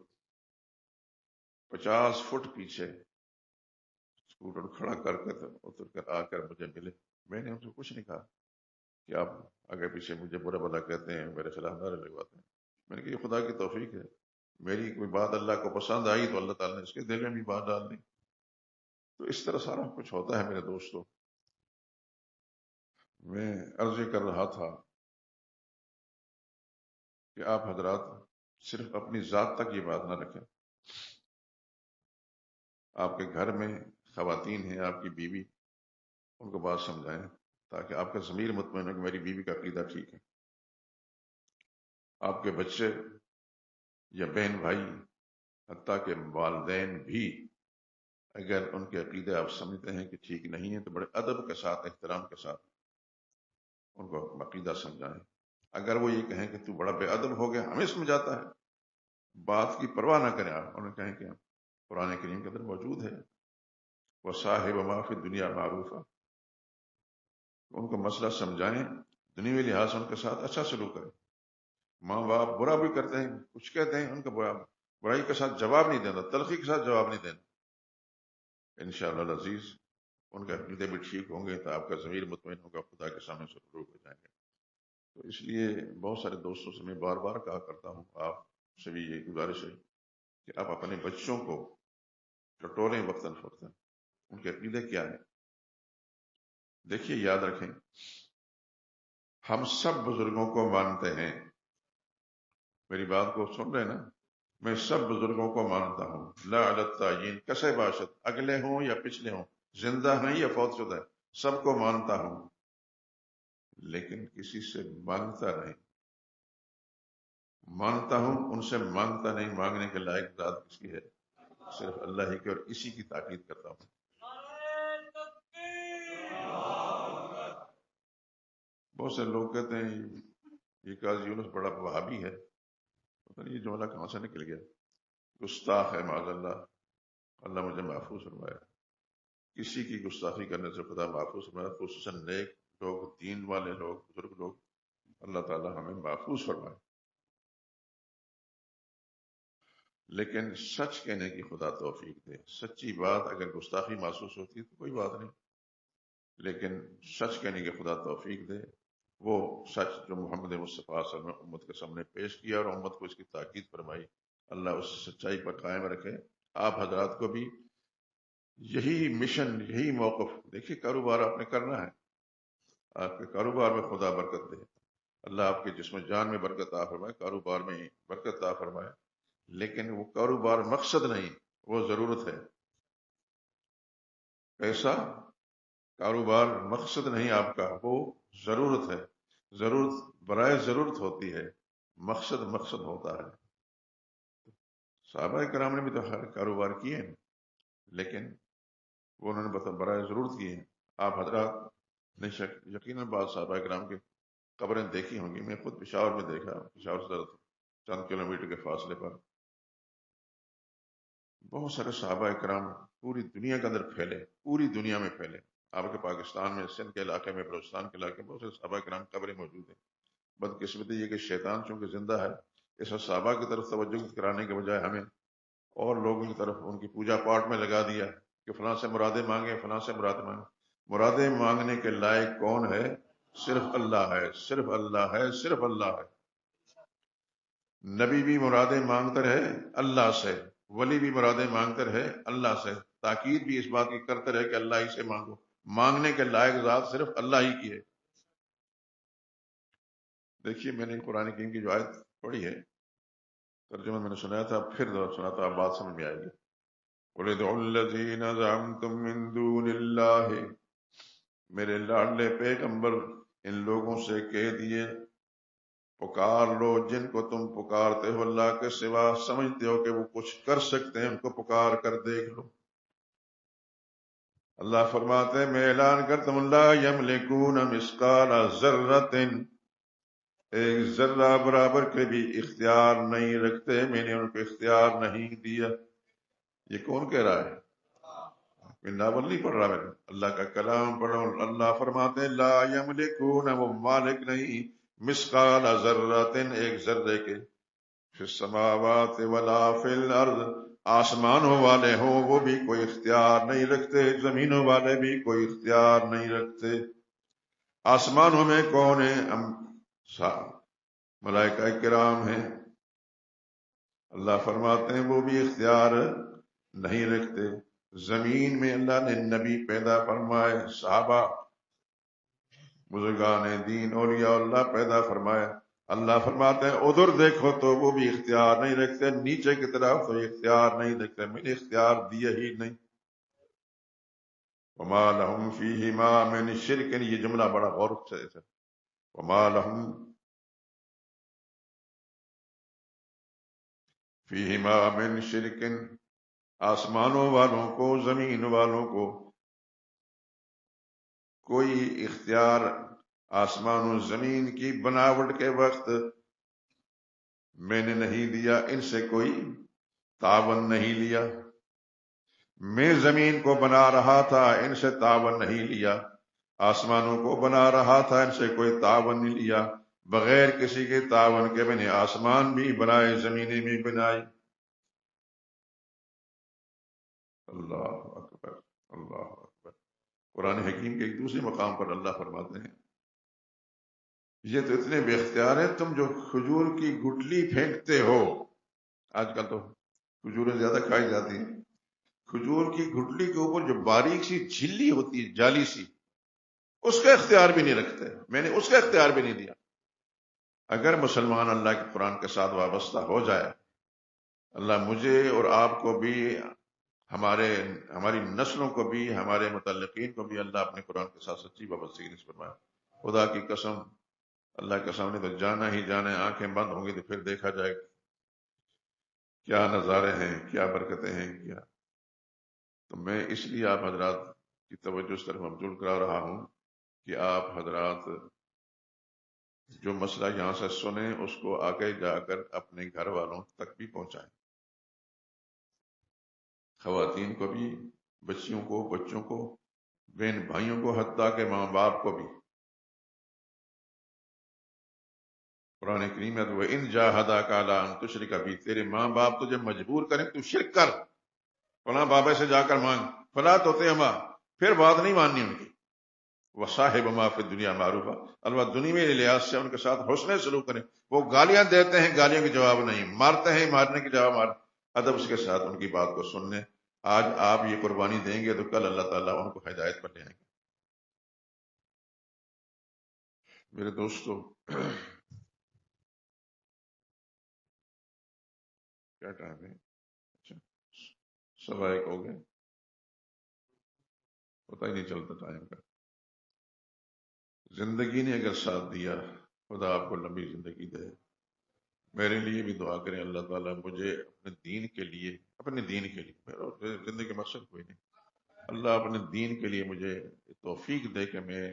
S1: 50 فٹ پیچھے اسکوٹر کھڑا کر کے اتر کر آ کر مجھے ملے، میں نے ان سے کچھ نہیں کہا کہ آپ آگے پیچھے مجھے برا بھلا کہتے ہیں، میرے خلاف نعرے لگواتے ہیں، میں نے کہا یہ خدا کی توفیق ہے، میری کوئی بات اللہ کو پسند آئی تو اللہ تعالیٰ نے اس کے دل میں بھی بات ڈال دی، تو اس طرح سارا کچھ ہوتا ہے میرے دوستوں۔ میں عرض یہ کر رہا تھا کہ آپ حضرات صرف اپنی ذات تک یہ بات نہ رکھیں، آپ کے گھر میں خواتین ہیں، آپ کی بیوی، ان کو بات سمجھائیں تاکہ آپ کا ضمیر مطمئن ہو کہ میری بیوی کا عقیدہ ٹھیک ہے، آپ کے بچے یا بہن بھائی، حتیٰ کہ والدین بھی اگر ان کے عقیدے آپ سمجھتے ہیں کہ ٹھیک نہیں ہے تو بڑے ادب کے ساتھ، احترام کے ساتھ ان کو عقیدہ سمجھائیں، اگر وہ یہ کہیں کہ تو بڑا بے ادب ہو گیا، ہمیں سمجھاتا ہے، بات کی پرواہ نہ کریں، آپ انہیں کہیں کہ قرآن کریم کے اندر موجود ہے وَصَاحِبْ مَا فِي الدُّنْيَا مَعْرُوفًا، ان کو مسئلہ سمجھائیں، دنیوی لحاظ سے ان کے ساتھ اچھا سلوک کریں، ماں باپ برا بھی کرتے ہیں، کچھ کہتے ہیں، ان کا برائی کے ساتھ جواب نہیں دینا، تلخی کے ساتھ جواب نہیں دینا، انشاءاللہ العزیز ان کے عقیدے بھی ٹھیک ہوں گے تو آپ کا ضمیر مطمئن ہوگا، خدا کے سامنے سے روبرو ہو جائیں گے۔ تو اس لیے بہت سارے دوستوں سے میں بار بار کہا کرتا ہوں، آپ سے بھی یہ گزارش ہے کہ آپ اپنے بچوں کو ٹٹولیں وقتاً فوقتاً، ان کے عقیدے کیا ہیں، دیکھیے یاد رکھیں، ہم سب بزرگوں کو مانتے ہیں، میری بات کو سن رہے ہیں نا، میں سب بزرگوں کو مانتا ہوں، لا علی التعیین کسے باشد، اگلے ہوں یا پچھلے ہوں، زندہ ہیں یا فوت شدہ ہیں، سب کو مانتا ہوں، لیکن کسی سے مانگتا نہیں، مانتا ہوں ان سے مانگتا نہیں، مانگنے کے لائق ذات کس کی ہے، صرف اللہ ہی کی، اور اسی کی تاکید کرتا ہوں۔ بہت سے لوگ کہتے ہیں یہ قاضی یونس بڑا وہابی ہے، پتہ نہیں یہ جملہ کہاں سے نکل گیا، گستاخ ہے معاذ اللہ، اللہ مجھے محفوظ فرمائے، کسی کی گستاخی کرنے سے خدا محفوظ فرمائے، خصوصاً نیک لوگ، دین والے لوگ، بزرگ لوگ، اللہ تعالیٰ ہمیں محفوظ فرمائے، لیکن سچ کہنے کی خدا توفیق دے، سچی بات اگر گستاخی محسوس ہوتی ہے تو کوئی بات نہیں، لیکن سچ کہنے کی خدا توفیق دے، وہ سچ جو محمد مصطفیٰ صلی اللہ علیہ وسلم نے امت کے سامنے پیش کیا اور امت کو اس کی تاکید فرمائی، اللہ اس سچائی پر قائم رکھے۔ آپ حضرات کو بھی یہی مشن، یہی موقف، دیکھیے کاروبار آپ نے کرنا ہے، آپ کے کاروبار میں خدا برکت دے، اللہ آپ کے جسم جان میں برکت عطا فرمائے، کاروبار میں برکت عطا فرمائے، لیکن وہ کاروبار مقصد نہیں، وہ ضرورت ہے، پیسہ کاروبار مقصد نہیں آپ کا، وہ ضرورت ہے، ضرورت برائے ضرورت ہوتی ہے، مقصد مقصد ہوتا ہے۔ صحابہ کرام نے بھی تو ہر کاروبار کیے ہیں، لیکن وہ انہوں نے برائے ضرورت کیے ہیں۔ آپ حضرات نے یقیناً بعض صحابہ کرام کی قبریں دیکھی ہوں گی، میں خود پشاور میں دیکھا، پشاور سے چند کلومیٹر کے فاصلے پر بہت سارے صحابہ کرام پوری دنیا کے اندر پھیلے، پوری دنیا میں پھیلے. آپ کے پاکستان میں، سندھ کے علاقے میں، بلوچستان کے علاقے میں بہت سارے صحابہ کرام قبریں موجود ہیں. بدقسمتی یہ کہ شیطان چونکہ زندہ ہے، اس وقت صحابہ کی طرف توجہ کرانے کے بجائے ہمیں اور لوگوں کی طرف ان کی پوجا پاٹ میں لگا دیا کہ فلاں سے مرادیں مانگیں، فلاں سے مرادیں مانگیں. مرادیں مانگنے کے لائق کون ہے؟ صرف اللہ ہے، صرف اللہ ہے، صرف اللہ ہے. نبی بھی مرادیں مانگتے رہے اللہ سے، ولی بھی مرادیں مانگتے رہے اللہ سے، تاکید بھی اس بات کی کرتے رہے کہ اللہ ہی سے مانگو. مانگنے کے لائق ذات صرف اللہ ہی کی ہے. دیکھیے میں نے قرآن کریم کی جو آیت پڑھی ہے، ترجمہ میں نے سنایا تھا، پھر سناتا اب بات سمجھ میں آئے گی. قُلِ ادْعُوا الَّذِينَ زَعَمْتُم مِّن دُونِ اللَّهِ، میرے لاڈلے پیغمبر ان لوگوں سے کہہ دیے پکار لو جن کو تم پکارتے ہو اللہ کے سوا، سمجھتے ہو کہ وہ کچھ کر سکتے ہیں، ان کو پکار کر دیکھ لو. اللہ فرماتے ہیں میں اعلان کرتا ہوں لا یملکون مثقال ذرۃ، ایک ذرہ برابر کے بھی اختیار نہیں رکھتے، میں نے ان کو اختیار نہیں دیا. یہ کون کہہ رہا ہے؟ میں ناول نہیں پڑھ رہا، میں اللہ کا کلام پڑھ رہا ہوں. اللہ فرماتے ہیں لا یملکون، وہ مالک نہیں، مثقال ذرۃ، ایک ذرے کے، فی السماوات ولا فی الارض، آسمانوں والے ہوں وہ بھی کوئی اختیار نہیں رکھتے، زمینوں والے بھی کوئی اختیار نہیں رکھتے. آسمانوں میں کون ہیں؟ ملائکہ کرام ہیں. اللہ فرماتے ہیں وہ بھی اختیار نہیں رکھتے. زمین میں اللہ نے نبی پیدا فرمائے، صحابہ، بزرگان دین، اولیاء اللہ پیدا فرمائے. اللہ فرماتے ہیں ادھر دیکھو تو وہ بھی اختیار نہیں رکھتے، نیچے کی طرف تو اختیار نہیں رکھتے، میں نے اختیار دیا ہی نہیں. وما لهم فیہما من شرک، یہ جملہ بڑا غور سے ہے. وما لهم فیہما من شرک، آسمانوں والوں کو، زمین والوں کو کوئی اختیار آسمان و زمین کی بناوٹ کے وقت میں نے نہیں دیا، ان سے کوئی تعاون نہیں لیا. میں زمین کو بنا رہا تھا، ان سے تعاون نہیں لیا. آسمانوں کو بنا رہا تھا، ان سے کوئی تعاون نہیں لیا. بغیر کسی کے تعاون کے میں نے آسمان بھی بنائے، زمینیں بھی بنائی. اللہ اکبر، اللہ اکبر. قرآن حکیم کے ایک دوسرے مقام پر اللہ فرماتے ہیں یہ تو اتنے بے اختیار ہیں تم جو کھجور کی گٹلی پھینکتے ہو. آج کل تو کھجوریں زیادہ کھائی جاتی ہیں. کھجور کی گٹلی کے اوپر جو باریک سی جھلی ہوتی ہے، جالی سی، اس کا اختیار بھی نہیں رکھتے، میں نے اس کا اختیار بھی نہیں دیا. اگر مسلمان اللہ کے قرآن کے ساتھ وابستہ ہو جائے، اللہ مجھے اور آپ کو بھی، ہماری نسلوں کو بھی، ہمارے متعلقین کو بھی اللہ اپنے قرآن کے ساتھ سچی وابستگی نصیب فرمائے. خدا کی قسم، اللہ کے سامنے تو جانا ہی جانا ہے. آنکھیں بند ہوں گی تو پھر دیکھا جائے کیا نظارے ہیں، کیا برکتیں ہیں، کیا. تو میں اس لیے آپ حضرات کی توجہ اس طرف مبذول کرا رہا ہوں کہ آپ حضرات جو مسئلہ یہاں سے سنیں اس کو آگے جا کر اپنے گھر والوں تک بھی پہنچائیں، خواتین کو بھی، بچیوں کو، بچوں کو، بہن بھائیوں کو، حتیٰ کہ ماں باپ کو بھی. قرآن کریم ہے وہ ان جاہداک علی ان تشرک بی، تیرے ماں باپ تجھے مجبور کریں تو شرک کر، فلاں بابا سے جا کر مانگ، فلا تطعہما، پھر بات نہیں ماننی ان کی. وصاحبہما فی الدنیا معروفا، البتہ دنیا میں لحاظ سے ان کے ساتھ حسن سلوک کریں. وہ گالیاں دیتے ہیں، گالیوں کے جواب نہیں، مارتے ہیں، مارنے کے جواب مار، ادب اس کے ساتھ ان کی بات کو سننے. آج آپ یہ قربانی دیں گے تو کل اللہ تعالیٰ ان کو ہدایت پر لے آئیں گے. میرے دوستو، کیا ٹائم ہے؟ اچھا، 1:15 ہو گئے، پتہ ہی نہیں چلتا ٹائم کا. زندگی نے اگر ساتھ دیا، خدا آپ کو لمبی زندگی دے. میرے لیے بھی دعا کریں اللہ تعالیٰ مجھے اپنے دین کے لیے، اپنے دین کے لیے، میرا زندگی کا مقصد کوئی نہیں، اللہ اپنے دین کے لیے مجھے توفیق دے کہ میں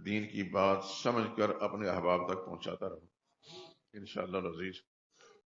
S1: دین کی بات سمجھ کر اپنے احباب تک پہنچاتا رہوں. انشاءاللہ العزیز.